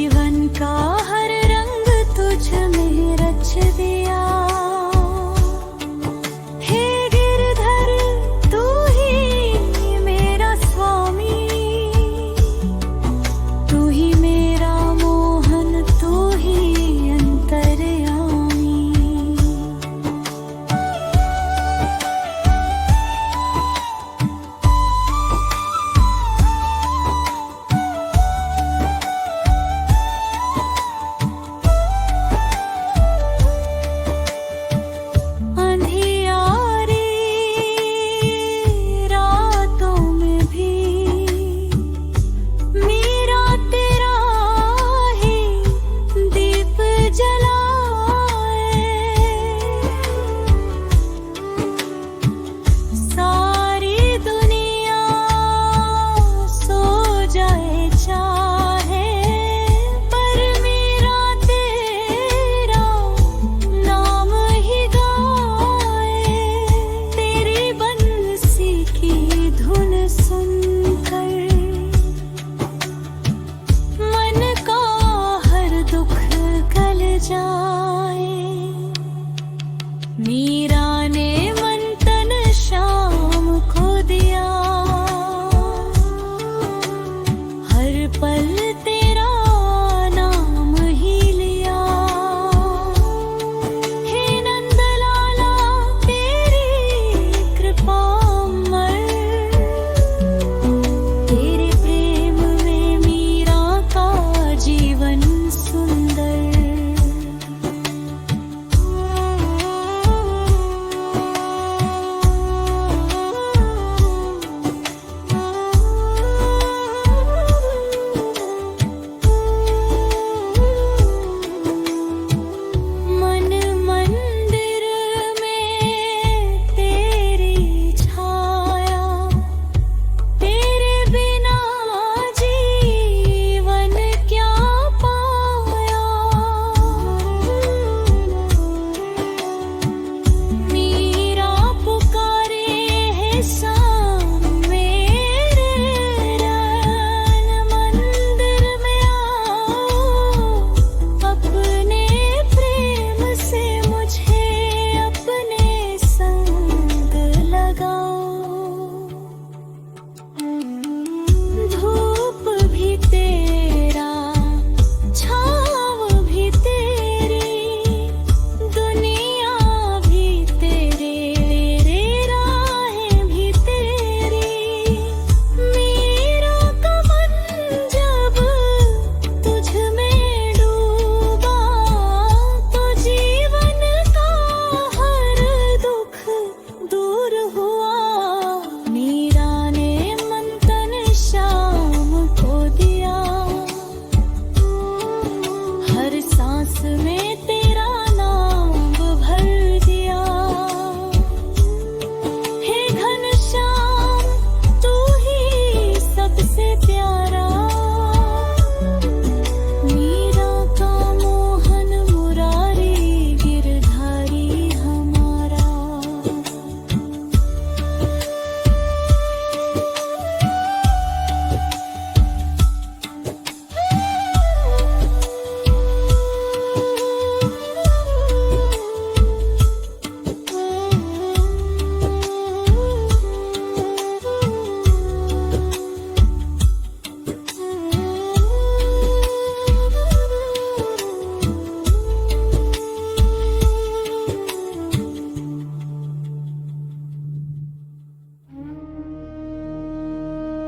जीवन का हर रंग तुझ में रच दिया। हे गिरधर तू ही मेरा स्वामी, तू ही मेरा मोहन, तू ही अंतर्यामी। अंधियारी रातों में भी मेरा तेरा ही दीप जलाए। सारी दुनिया सो जाए चाहे, पर मेरा तेरा नाम ही गाए। तेरी बंसी की धुन सुनकर मन का हर दुख गल जाए। मीरा ने मन तन शाम को दिया, हर पल तेरा नाम ही लिया। हे नंदलाला तेरी कृपा अमर, तेरे प्रेम में मीरा का जीवन सुंदर। मन मंदिर में तेरी छाया, तेरे बिना जीवन क्या पाया। मीरा पुकारे है शाम मेरे रन, मंदिर में आओ, अपने प्रेम से मुझे अपने संग लगाओ। धूप भी तेरा, छाँव भी तेरी, दुनिया भी तेरे, रे राहें भी तेरी। मेरा का मन जब तुझ में डूबा, तो जीवन का हर दुख दूर हुआ। मीरा ने मन तन शाम को दिया, हर सांस में तेरा नाम भर दिया। हे घनश्याम तू ही सबसे प्यारा, मीरा का मोहन मुरारी गिरधारी हमारा।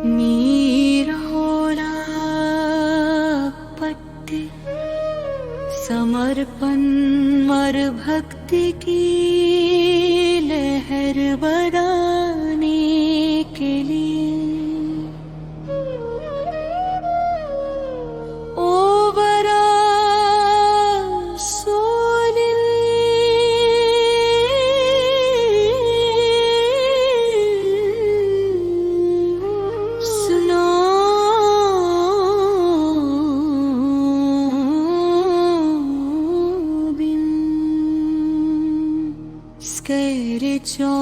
मीरा पट्टी समर्पण और भक्ति की लहर बढ़ाने के लिए ओ बरा सोनिल सुनो बिन स्कैरिचो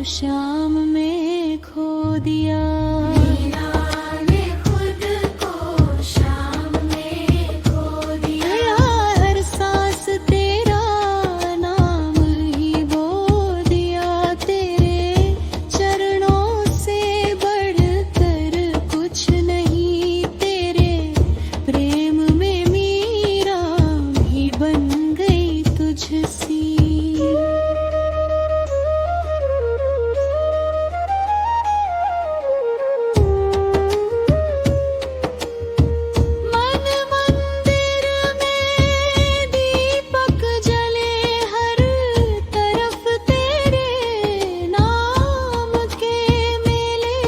शाम में खो दिया। मीरा ने खुद को शाम में खो दिया। हर सांस तेरा नाम ही बो दिया। तेरे चरणों से बढ़कर कुछ नहीं। तेरे प्रेम में मीरा भी बन गई तुझसी। मन मंदिर में दीपक जले हर तरफ तेरे नाम के मेले।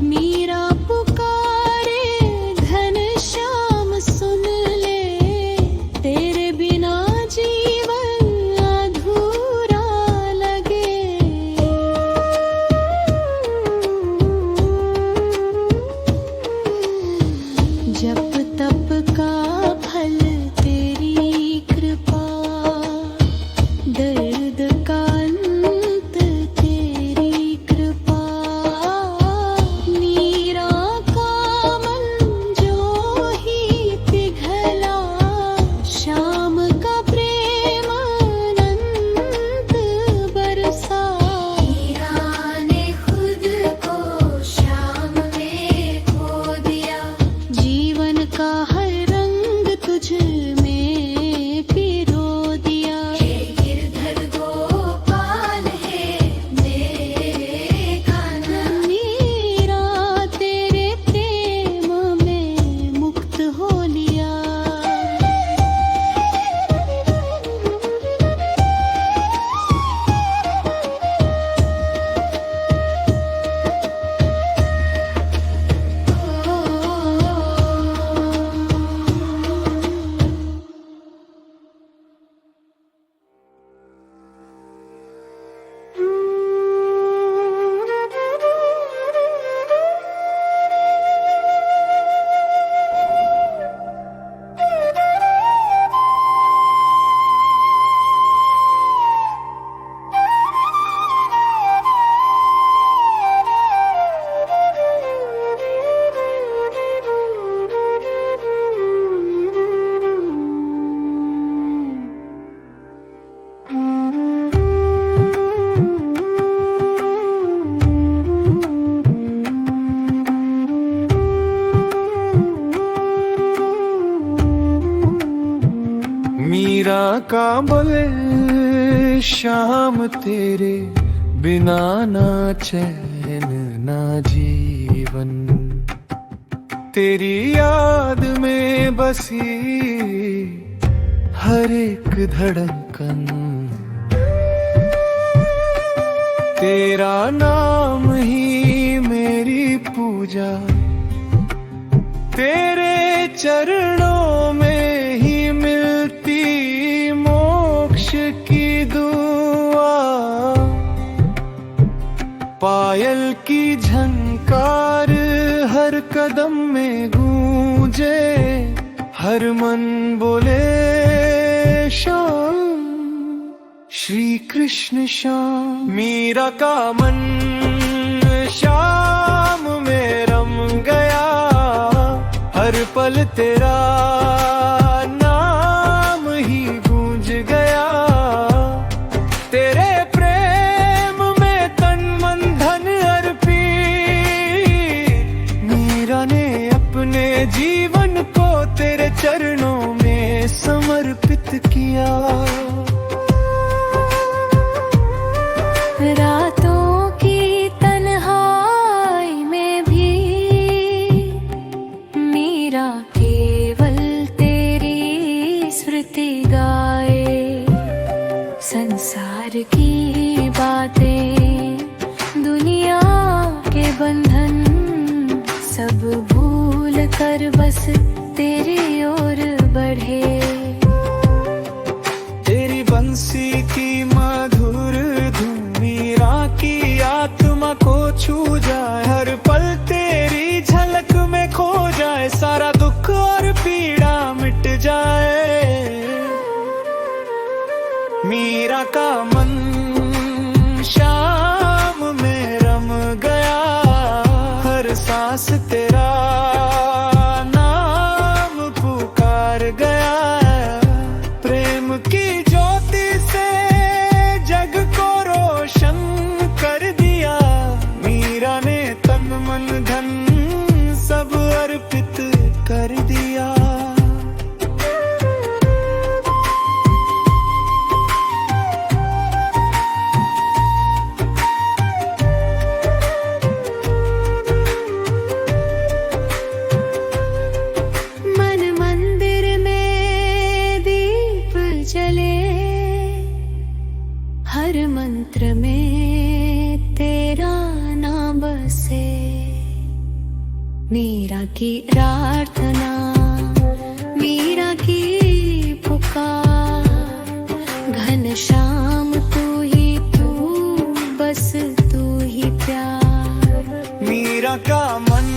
मीरा पुकारे घनश्याम सुन ले। तेरे बिना जीवन अधूरा लगे। जप तप का फल तेरी कृपा। दर्द का अंत तेरी कृपा। मीरा का मन जो ही पिघला। शाम का प्रेम अनंत बरसा। मीरा ने खुद को शाम में खो दिया। जीवन का हर रंग तुझ में पिरो दिया। हे गिरधर गोपाल है मेरे कान्हा। मीरा तेरे प्रेम में मुक्त हो लिया। मीरा का बोले शाम तेरे बिना ना चैन ना जीवन। तेरी याद में बसी हर एक धड़कन। तेरा नाम ही मेरी पूजा। तेरे चरणों में ही मिलती मोक्ष की दुआ। पायल की झंकार हर कदम में गूंजे। हर मन बोले श्याम श्री कृष्ण श्याम। मीरा का मन शाम में रम गया। हर पल तेरा नाम ही गूंज गया। तेरे प्रेम में तन मन धन अर्पी। मीरा ने अपने जीवन को तेरे चरणों में समर्पित किया। रातों की तन्हाई में भी मीरा केवल तेरी स्मृति गाए। संसार की बातें दुनिया के बंधन सब भूल कर बस तेरी ओर बढ़े। तेरी बंसी की मधुर धुन मीरा की आत्मा को छू जाए। हर पल तेरी झलक में खो जाए। सारा दुख और पीड़ा मिट जाए। मीरा का मन शांत हर मंत्र में तेरा नाम बसे। मीरा की प्रार्थना, मीरा की पुकार, घनश्याम तू ही तू, बस तू ही प्यार। मीरा का मन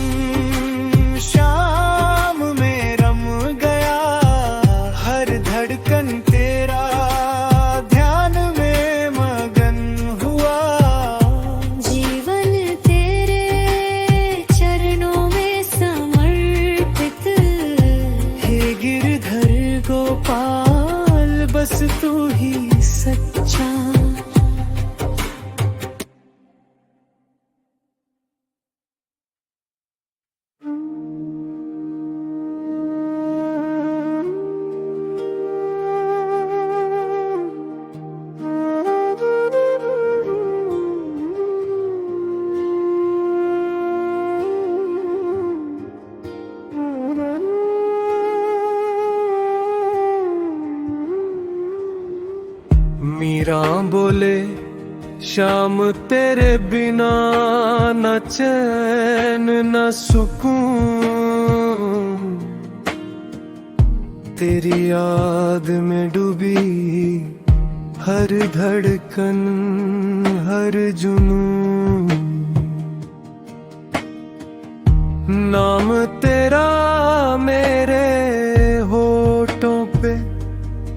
श्याम में रम गया, हर धड़कन तेरा ध्यान में मगन हुआ। जीवन तेरे चरणों में समर्पित, हे गिरधर गोपाल बस तू ही सच्चा। मीरा बोले श्याम तेरे बिना न चैन न सुकून, तेरी याद में डूबी हर धड़कन हर जुनून। नाम तेरा मेरे होठों पे,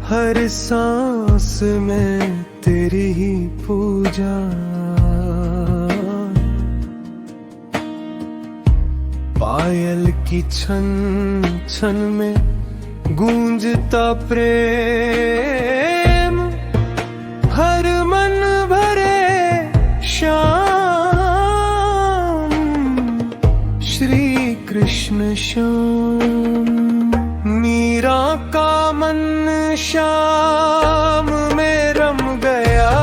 हर सांस में तेरी ही पूजा। पायल की छन छन में गूंजता प्रेम, हर मन भरे श्याम श्री कृष्ण श्याम। मीरा का मन श्याम में रम गया,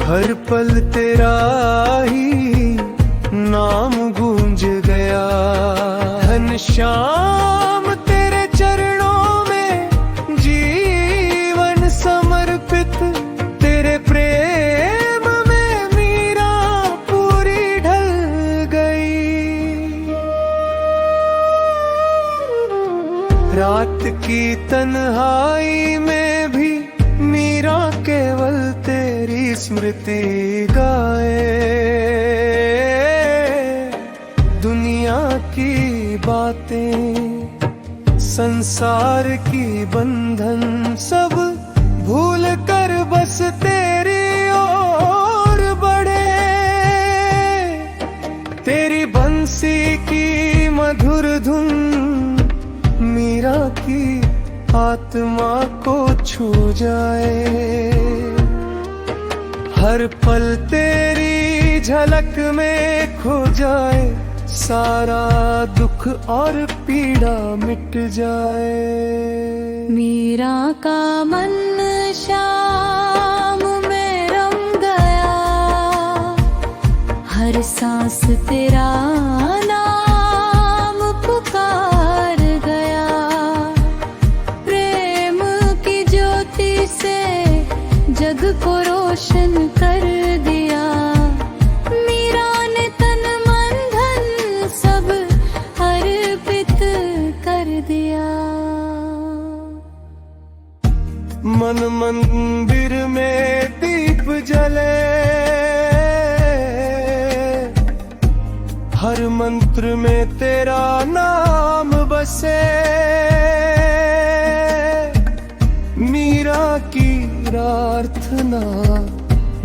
हर पल तेरा ही नाम गूंज गया। घनश्याम तेरे चरणों में जीवन समर्पित, तेरे प्रेम में मीरा पूरी ढल गई। रात की तन्हाई में भी मीरा केवल तेरी स्मृति गाए। दुनिया की बातें, संसार की बंधन सब भूल कर बस तेरी ओर बढ़े। तेरी बंसी की मधुर धुन मीरा की आत्मा को छू जाए। हर पल तेरी झलक में खो जाए, सारा दुख और पीड़ा मिट जाए। मीरा का मन श्याम में रम गया, हर सांस तेरा नाम पुकार गया। प्रेम की ज्योति से जग को रोशन कर दिया। मीरा ने तन मन धन सब अर्पित कर दिया। मन मंदिर में दीप जले, हर मंत्र में तेरा नाम बसे। मीरा की प्रार्थना,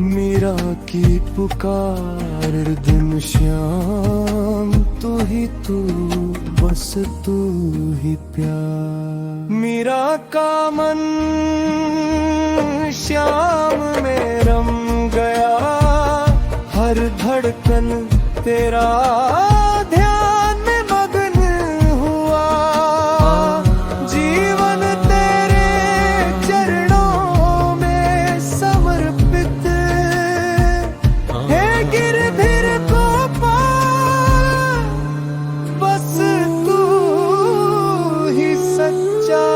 मीरा की पुकार, दिन श्याम तू ही तू, बस तू ही प्यार। मीरा का मन श्याम में रम गया, हर धड़कन तेरा ध्यान में मगन हुआ। जीवन तेरे चरणों में समर्पित, हे गिरधर गोपाल बस तू ही सच्चा।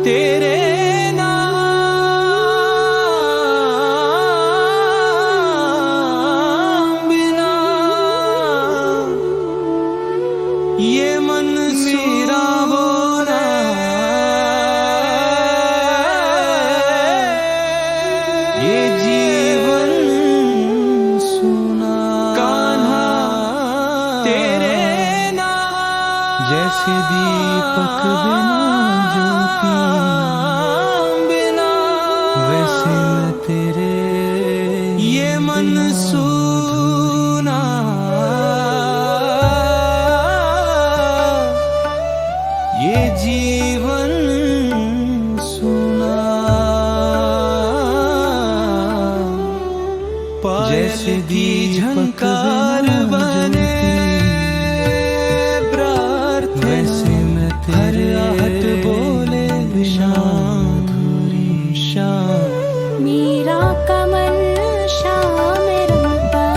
तेरे नाम बिना ये मन मेरा बोला ये जीवन सुना कान्हा तेरे नाम जैसे दीपक बिना ज्योति बिना वैसे मैं तेरे ये मन सुना ये जीवन सुना जैसे दी झंकार बने प्रार्थना वैसे मैं तेरे आहट बोले शांधुरी शाम मेरा कमल श्याम रंगा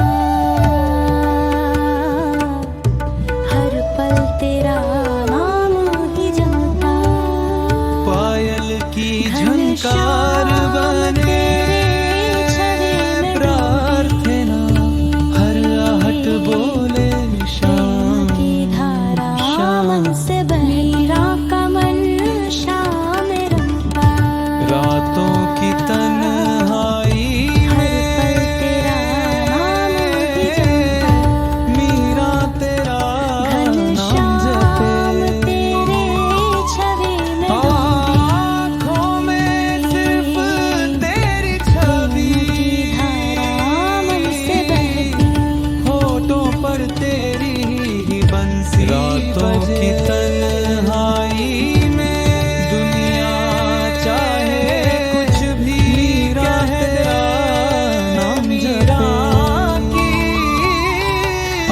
हर पल तेरा नाम ही जपता पायल की झंकार बने प्रार्थना हर आहट बोले शाम की धारा मन से बहेरा कमल श्याम रंगा रातों की तन्हाई हर पल तेरा नाम ही जपता मीरा तेरा घन नाम श्याम जपे तेरे छवि में आँखों में सिर्फ तेरी छवि की धारा मन से बहती होठों पर तेरी ही बंसी रातों की तन्हाई में दुनिया चाहे कुछ भी रहे नाम जपे की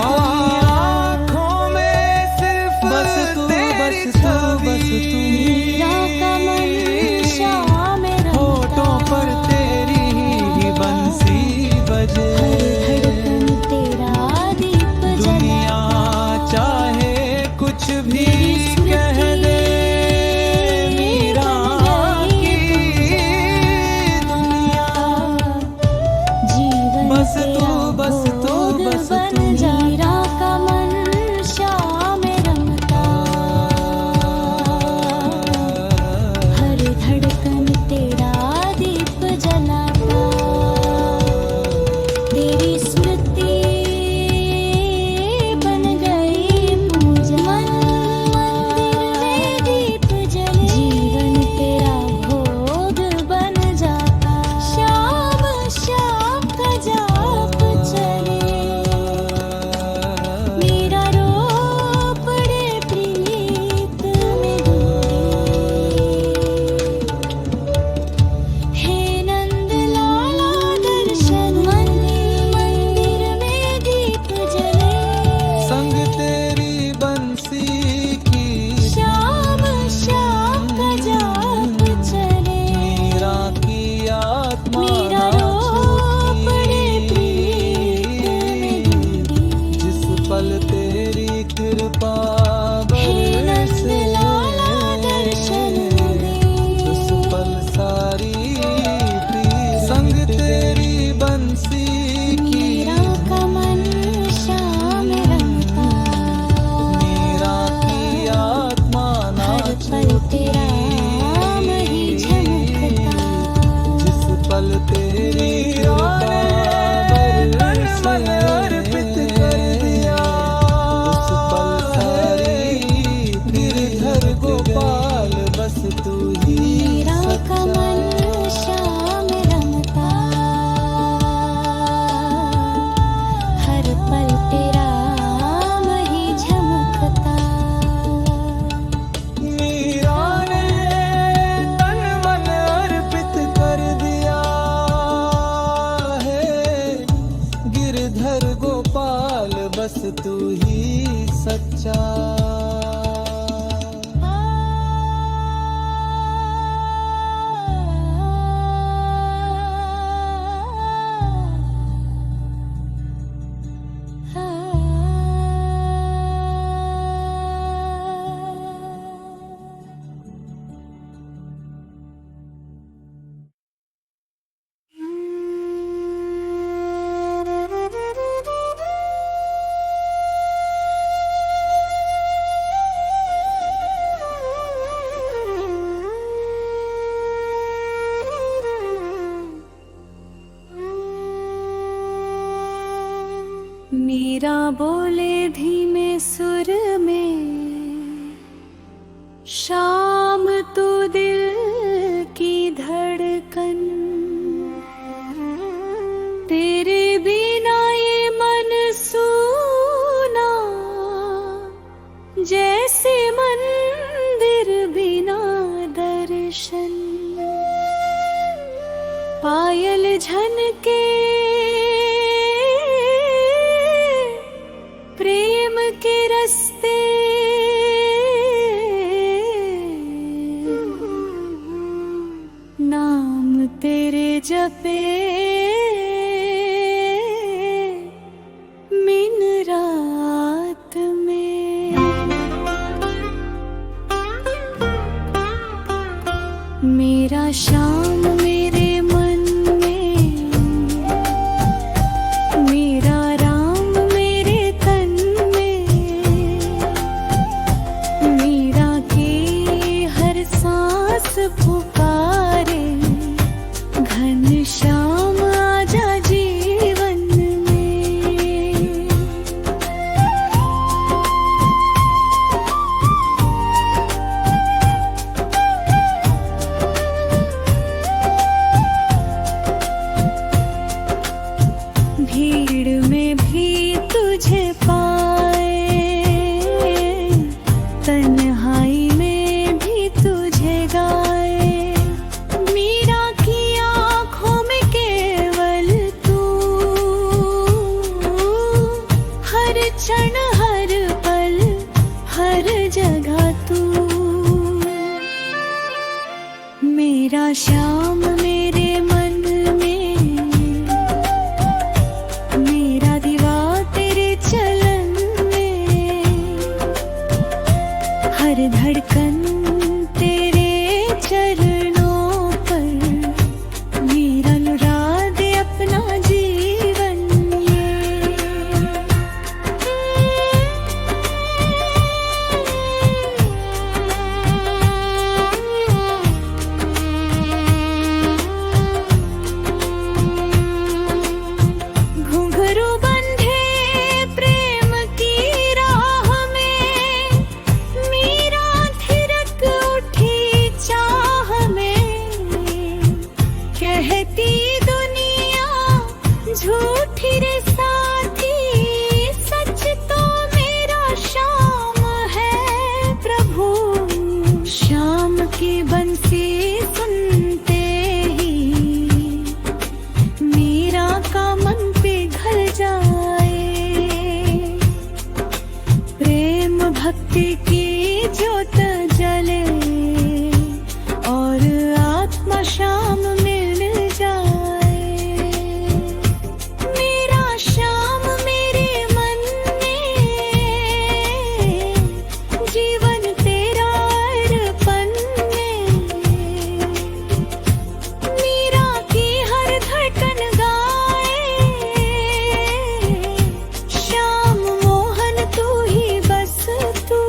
आँखों में सिर्फ बस तू बस तू बस तू मेरा कमल श्याम होठों पर तेरी ही बंसी बजे धड़कन तेरा दीप जला दुनिया चाहे कुछ भी कह दे मीरा की दुनिया जीवन बस तू तेरा बस तू बोध बस बन तू जा मेरा कमल श्याम रंगता हर धड़कन तेरा दीप जलाता तेरी स्मृति बन गई पूजा मंदिर मीरा बोले धीमे सुर में, शाम तू दिल की धड़कन, तेरे बिना ये मन सूना, जैसे मंदिर बिना दर्शन। पायल झनके प्रेम के रस्ते, नाम तेरे जपे मिन रात में। मेरा शाम मेरे मन में, मेरा राम मेरे तन में, मेरा के हर सांस पुकारे, घन श्याम आजा जीवन में। भीड़ में भी तुझे पाए, तन्हाई में भी तुझे गाए, मीरा की आँखों में केवल तू, हर क्षण हर पल हर जगह तू। मेरा श्याम मेरे मन में, मेरा दीवा तेरे चलन में, हर धड़कन तेरे चरणों पर, मेरा लुटा दे अपना जीवन घुंघरू बंधे प्रेम की राह में, मीरा थिरक उठी चाह में, कहती दुनिया झूठी रे साथी, सच तो मेरा श्याम है प्रभु। श्याम की बंसी सुनते ही मीरा का मन पिघल जाए, प्रेम भक्ति की ज्योत जले और आत्मा श्याम मिल जाए। मेरा श्याम मेरे मन में, जीवन तेरा अर्पण में, मीरा की हर धड़कन गाए, श्याम मोहन तू ही बस तू।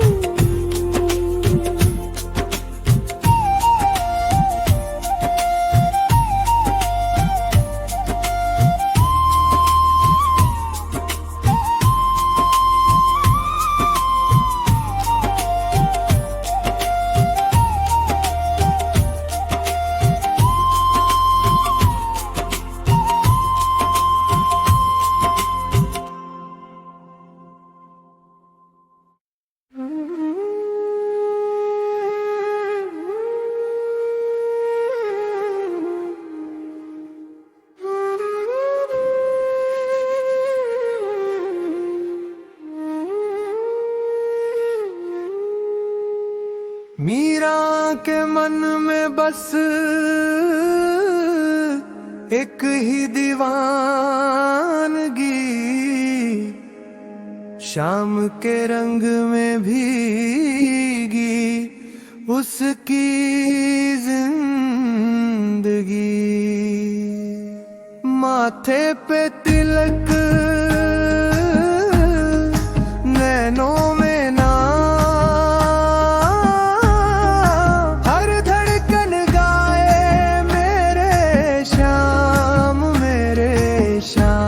मीरा के मन में बस एक ही दीवानगी, शाम के रंग में भीगी उसकी जिंदगी। माथे पे तिलक, नैनों में नाम, हर धड़कन गाए मेरे श्याम, मेरे श्याम।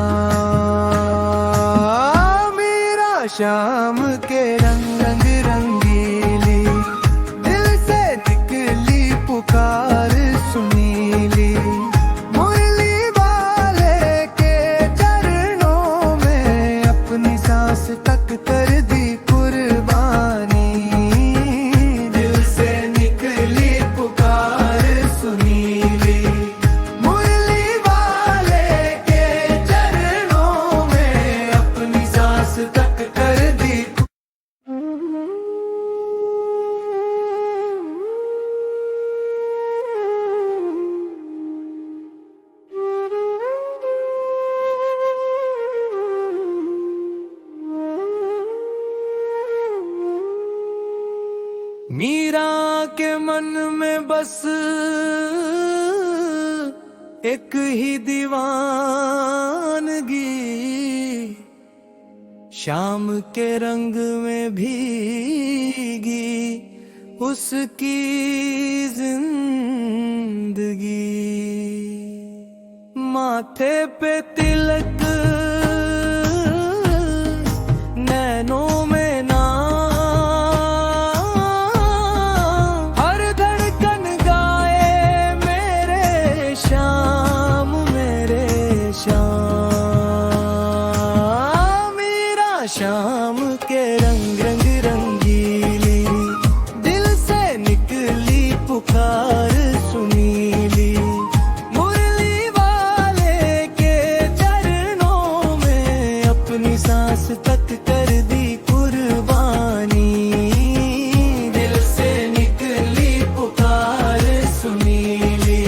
मीरा के मन में बस एक ही दीवानगी, शाम के रंग में भीगी उसकी जिंदगी। माथे पे तिलक, नैनों में नाम, हर धड़कन गाए मेरे श्याम, मेरे श्याम। मेरा श्याम के रंग रंग रंगीली, दिल से निकली पुकार सुनीली। मुरली वाले के चरणों में अपनी सांस तक कर दी कुर्बानी। दिल से निकली पुकार सुनीली,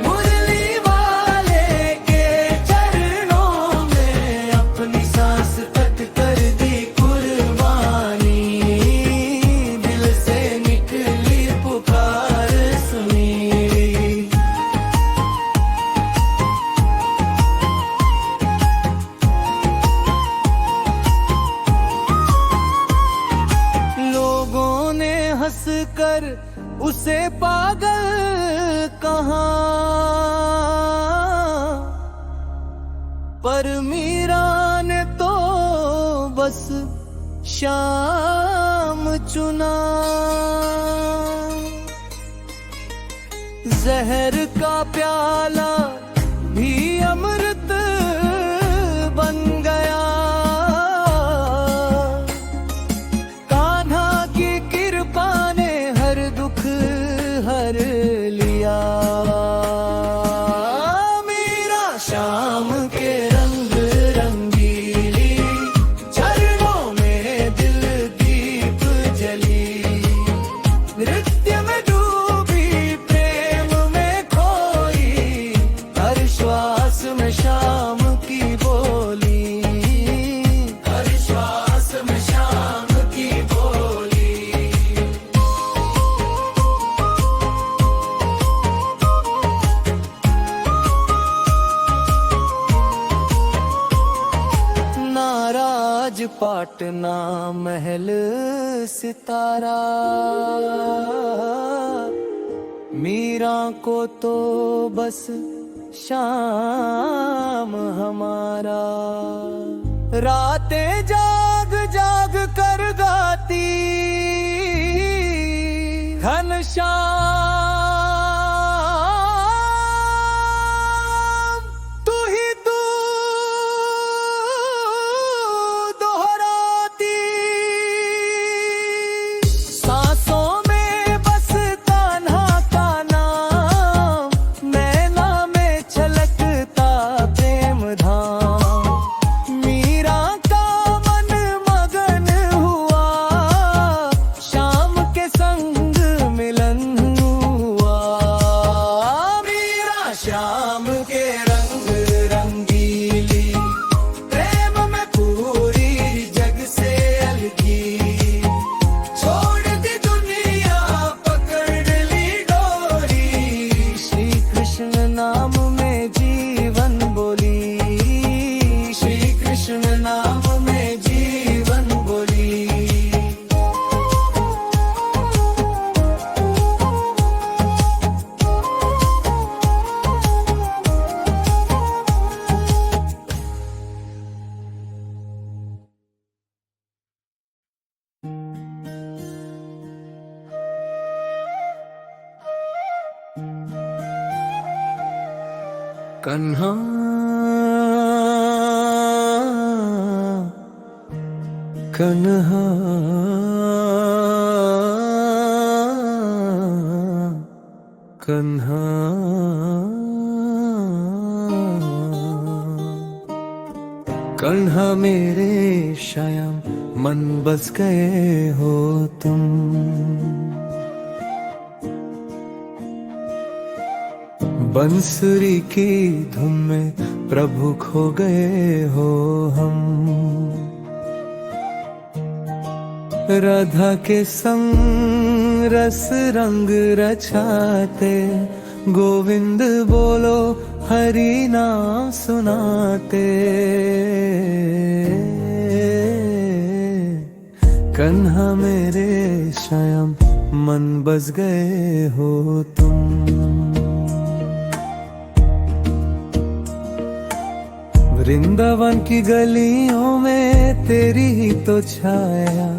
मुरली वाले के चरणों में अपनी सांस तक कर दी कुर्बानी। दिल से निकली पुकार सुनीली। लोगों ने हंसकर उसे पागल कहा, पर मीरा ने तो बस शाम चुना। जहर का प्याला भी अमृत बन गया, कान्हा की कृपा ने हर दुख हर लिया। मेरा श्याम के रंग रंगीली, चरणों में दिल दीप जली। नृत्य में डूबी, प्रेम में खोई, हर श्वास में शाम की बोली, हर श्वास में शाम की बोली। नाराज पाटना महल सितारा, मीरा को तो बस शाम हमारा। रातें जाग जाग कर गाती घनश्याम, तू ही तू दोहराती। सांसों में बस कान्हा का नाम, नैना में छलकता प्रेम धाम। मीरा का मन मगन हुआ, शाम के संग मिलन हुआ। मीरा श्याम के रंग रंगीली, प्रेम में पूरी जग से अलगी। छोड़ दी दुनिया, पकड़ ली डोरी, श्री कृष्ण नाम में जीवन बोली, श्री कृष्ण नाम में जीवन बोली। कन्हा कन्हा कन्हा, कन्हा मेरे श्याम मन बस गए हो तुम। बंसुरी की धुन में प्रभु खो गए हो हम। राधा के संग रस रंग रचाते, गोविंद बोलो हरि नाम सुनाते। कन्हा मेरे श्याम मन बस गए हो तुम। वृंदावन की गलियों में तेरी ही तो छाया,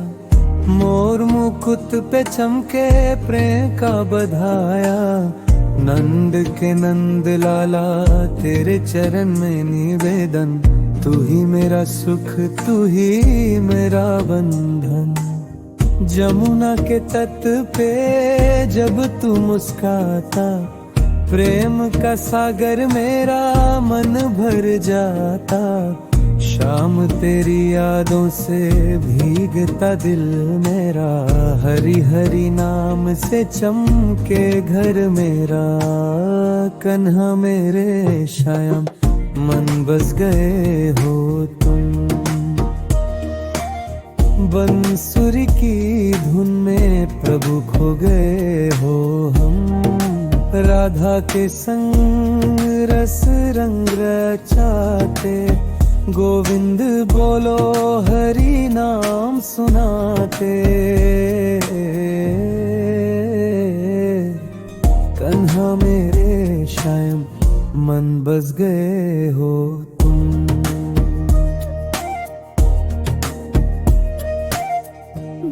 मोर मुकुट पे चमके प्रेम का बधाया। नंद के नंद लाला तेरे चरण में निवेदन, तू ही मेरा सुख तू ही मेरा बंधन। जमुना के तट पे जब तू मुस्काता, प्रेम का सागर मेरा मन भर जाता। शाम तेरी यादों से भीगता दिल मेरा, हरि हरि नाम से चमके घर मेरा। कन्हा मेरे श्याम मन बस गए हो तुम। बंसुरी की धुन में प्रभु खो गए हो हम, राधा के संग रस रंग रचाते। गोविंद बोलो हरि नाम सुनाते। कन्हा मेरे श्याम मन बस गए हो तुम।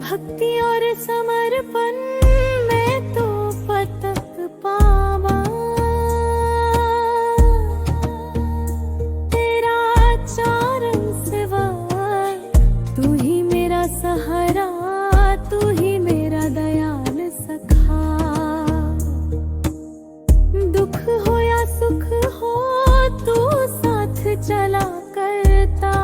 भक्ति और समर्पण में तो पतक पावा, तेरा चरण सिवाय तू ही मेरा सहारा, तू ही मेरा दयाल सखा। दुख हो या सुख हो तू साथ चला करता,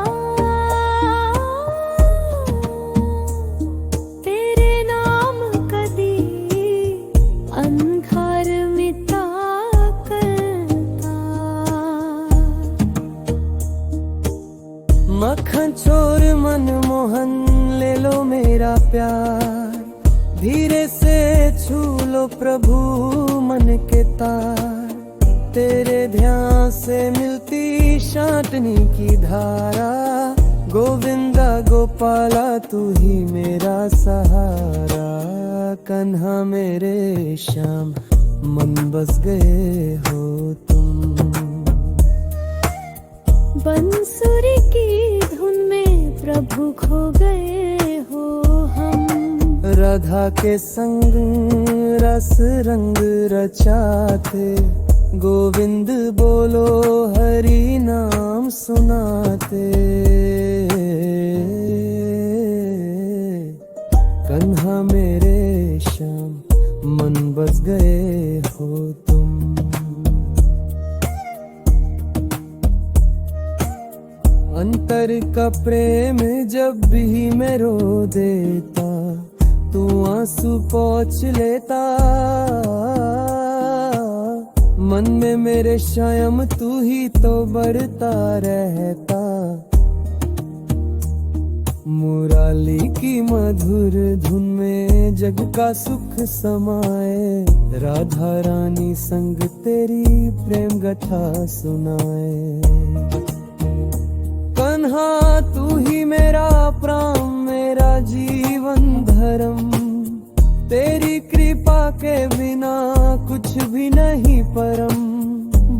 मक्खन चोर मनमोहन ले लो मेरा प्यार। धीरे से छू लो प्रभु मन के तार, तेरे ध्यान से मिलती शांतनी की धारा। गोविंदा गोपाला तू ही मेरा सहारा। कन्हा मेरे श्याम मन बस गए हो तुम। बंसुरी की धुन में प्रभु खो गए हो हम, राधा के संग रस रंग रचाते। गोविंद बोलो हरि नाम सुनाते। कन्हा मेरे श्याम मन बस गए हो तुम। अंतर का प्रेम जब भी मैं रो देता, तू आंसू पोंछ लेता। मन में मेरे श्याम तू ही तो बढ़ता रहता। मुराली की मधुर धुन में जग का सुख समाए। राधा रानी संग तेरी प्रेम गाथा सुनाए। कन्हा तू ही मेरा प्राण मेरा जीवन धर्म, तेरी कृपा के बिना कुछ भी नहीं परम।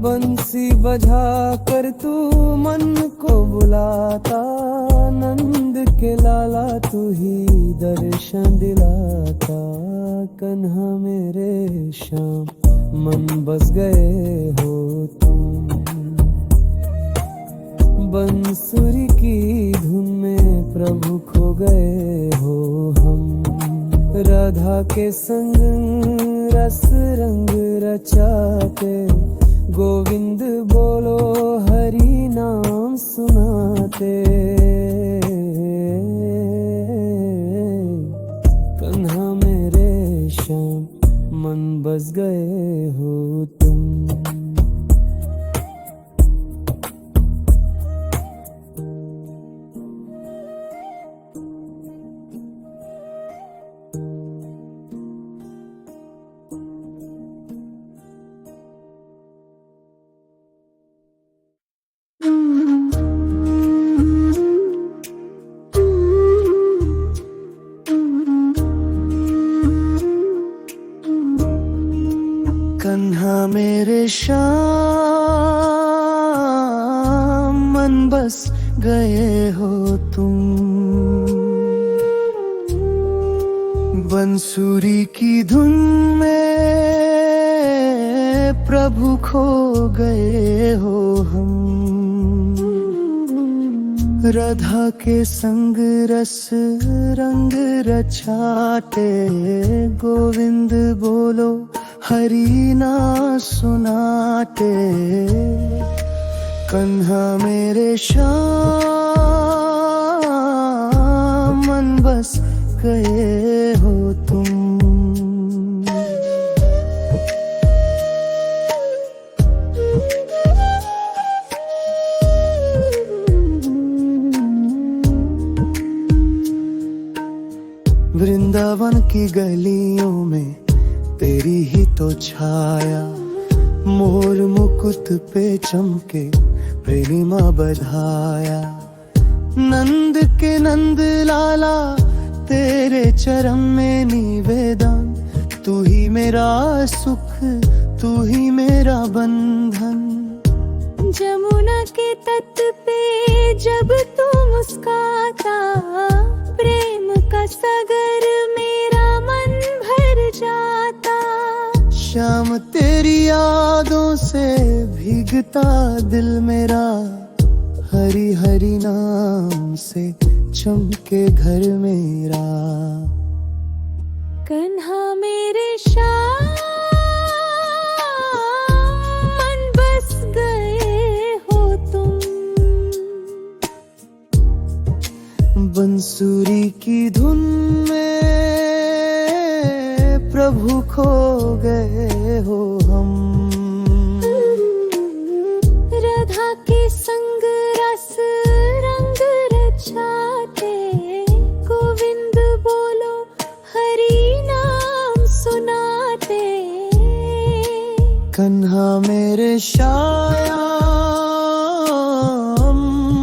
बंसी बजा कर तू मन को बुलाता, नंद के लाला तू ही दर्शन दिलाता। कन्हा मेरे श्याम मन बस गए हो तुम। बंसुरी की धुन में प्रभु खो गए हो हम, राधा के संग रस रंग रचाते। गोविंद बोलो हरि नाम सुनाते। कन्हा मेरे श्याम मन बस गए हो तुम। कन्हा मेरे श्याम मन बस गए हो तुम, बंसुरी की धुन में प्रभु खो गए हो हम। राधा के संग रस रंग रचाते, गोविंद बोलो हरि ना सुनाते। कन्हा मेरे श्याम मन बस गए हो तुम। वृंदावन की गलियों में तेरी ही तो छाया, मोर मुकुट पे चमके प्रेमा बधाया। नंद के नंद लाला तेरे चरण में निवेदन, तू ही मेरा सुख तू ही मेरा बंधन। जमुना के तट पे जब तू मुस्काता, प्रेम का सागर मेरा मन भर जाता। शाम तेरी यादों से भीगता दिल मेरा, हरि हरि नाम से चमके घर मेरा। कन्हा मेरे श्याम मन बस गए हो तुम, बंसुरी की धुन में प्रभु खो गए हो हम। राधा के संग रस रंग रचाते, गोविंद बोलो हरि नाम सुनाते। कन्हा मेरे श्याम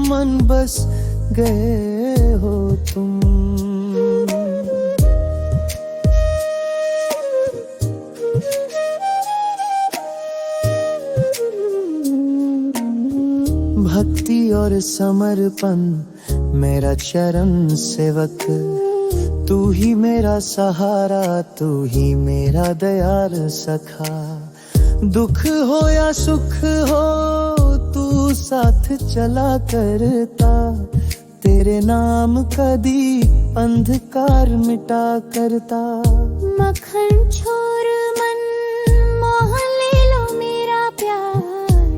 मन बस गए हो तुम। भक्ति और समर्पण मेरा चरण सेवक, तू ही मेरा सहारा तू ही मेरा दयाल सखा। दुख हो या सुख हो तू साथ चला करता, तेरे नाम का दीप अंधकार मिटा करता। मक्खन छोर मन मोह ले लो मेरा प्यार,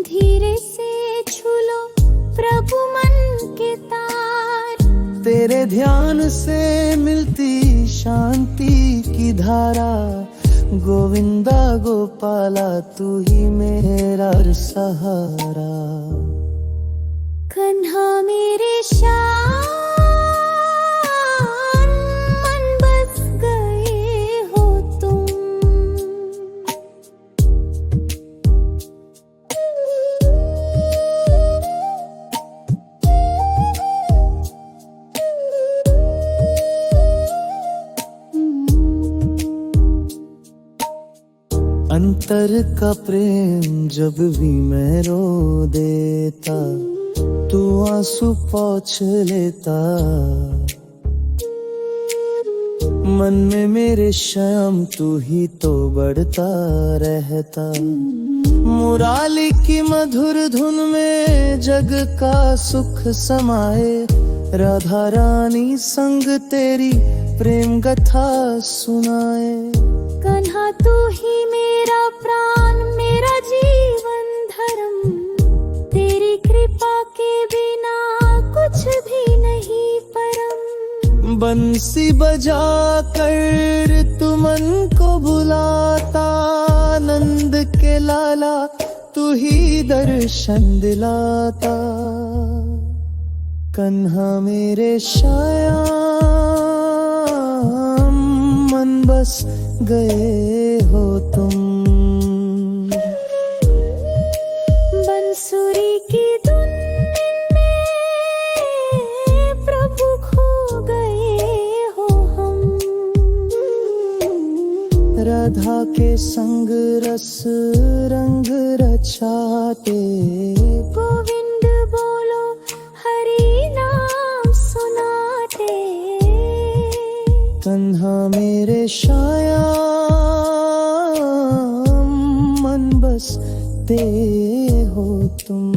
धीरे से छू लो प्रभु मन के तार। तेरे ध्यान से मिलती शांति की धारा, गोविंदा गोपाला तू ही मेरा सहारा। कन्हा मेरे श्याम मन बस गए हो तुम। अंतर का प्रेम जब भी मैं रो देता, तू आंसू पोंछ लेता। मन में मेरे श्याम तू ही तो बढ़ता रहता। मुराली की मधुर धुन में जग का सुख समाए, राधा रानी संग तेरी प्रेम गाथा सुनाए। कन्हा तू ही मेरा प्राण मेरा जीवन धर्म, तेरी कृपा के बिना कुछ भी नहीं परम। बंसी बजा कर तू मन को बुलाता, नंद के लाला तू ही दर्शन दिलाता। कन्हा मेरे श्याम मन बस गए हो तुम। बंसुरी की धुन में प्रभु खो गए हो हम। राधा के संग रस रंग रचाते, गोविंद बोलो हरि नाम सुनाते, कन्हा मेरे शाया मन बसते हो तुम।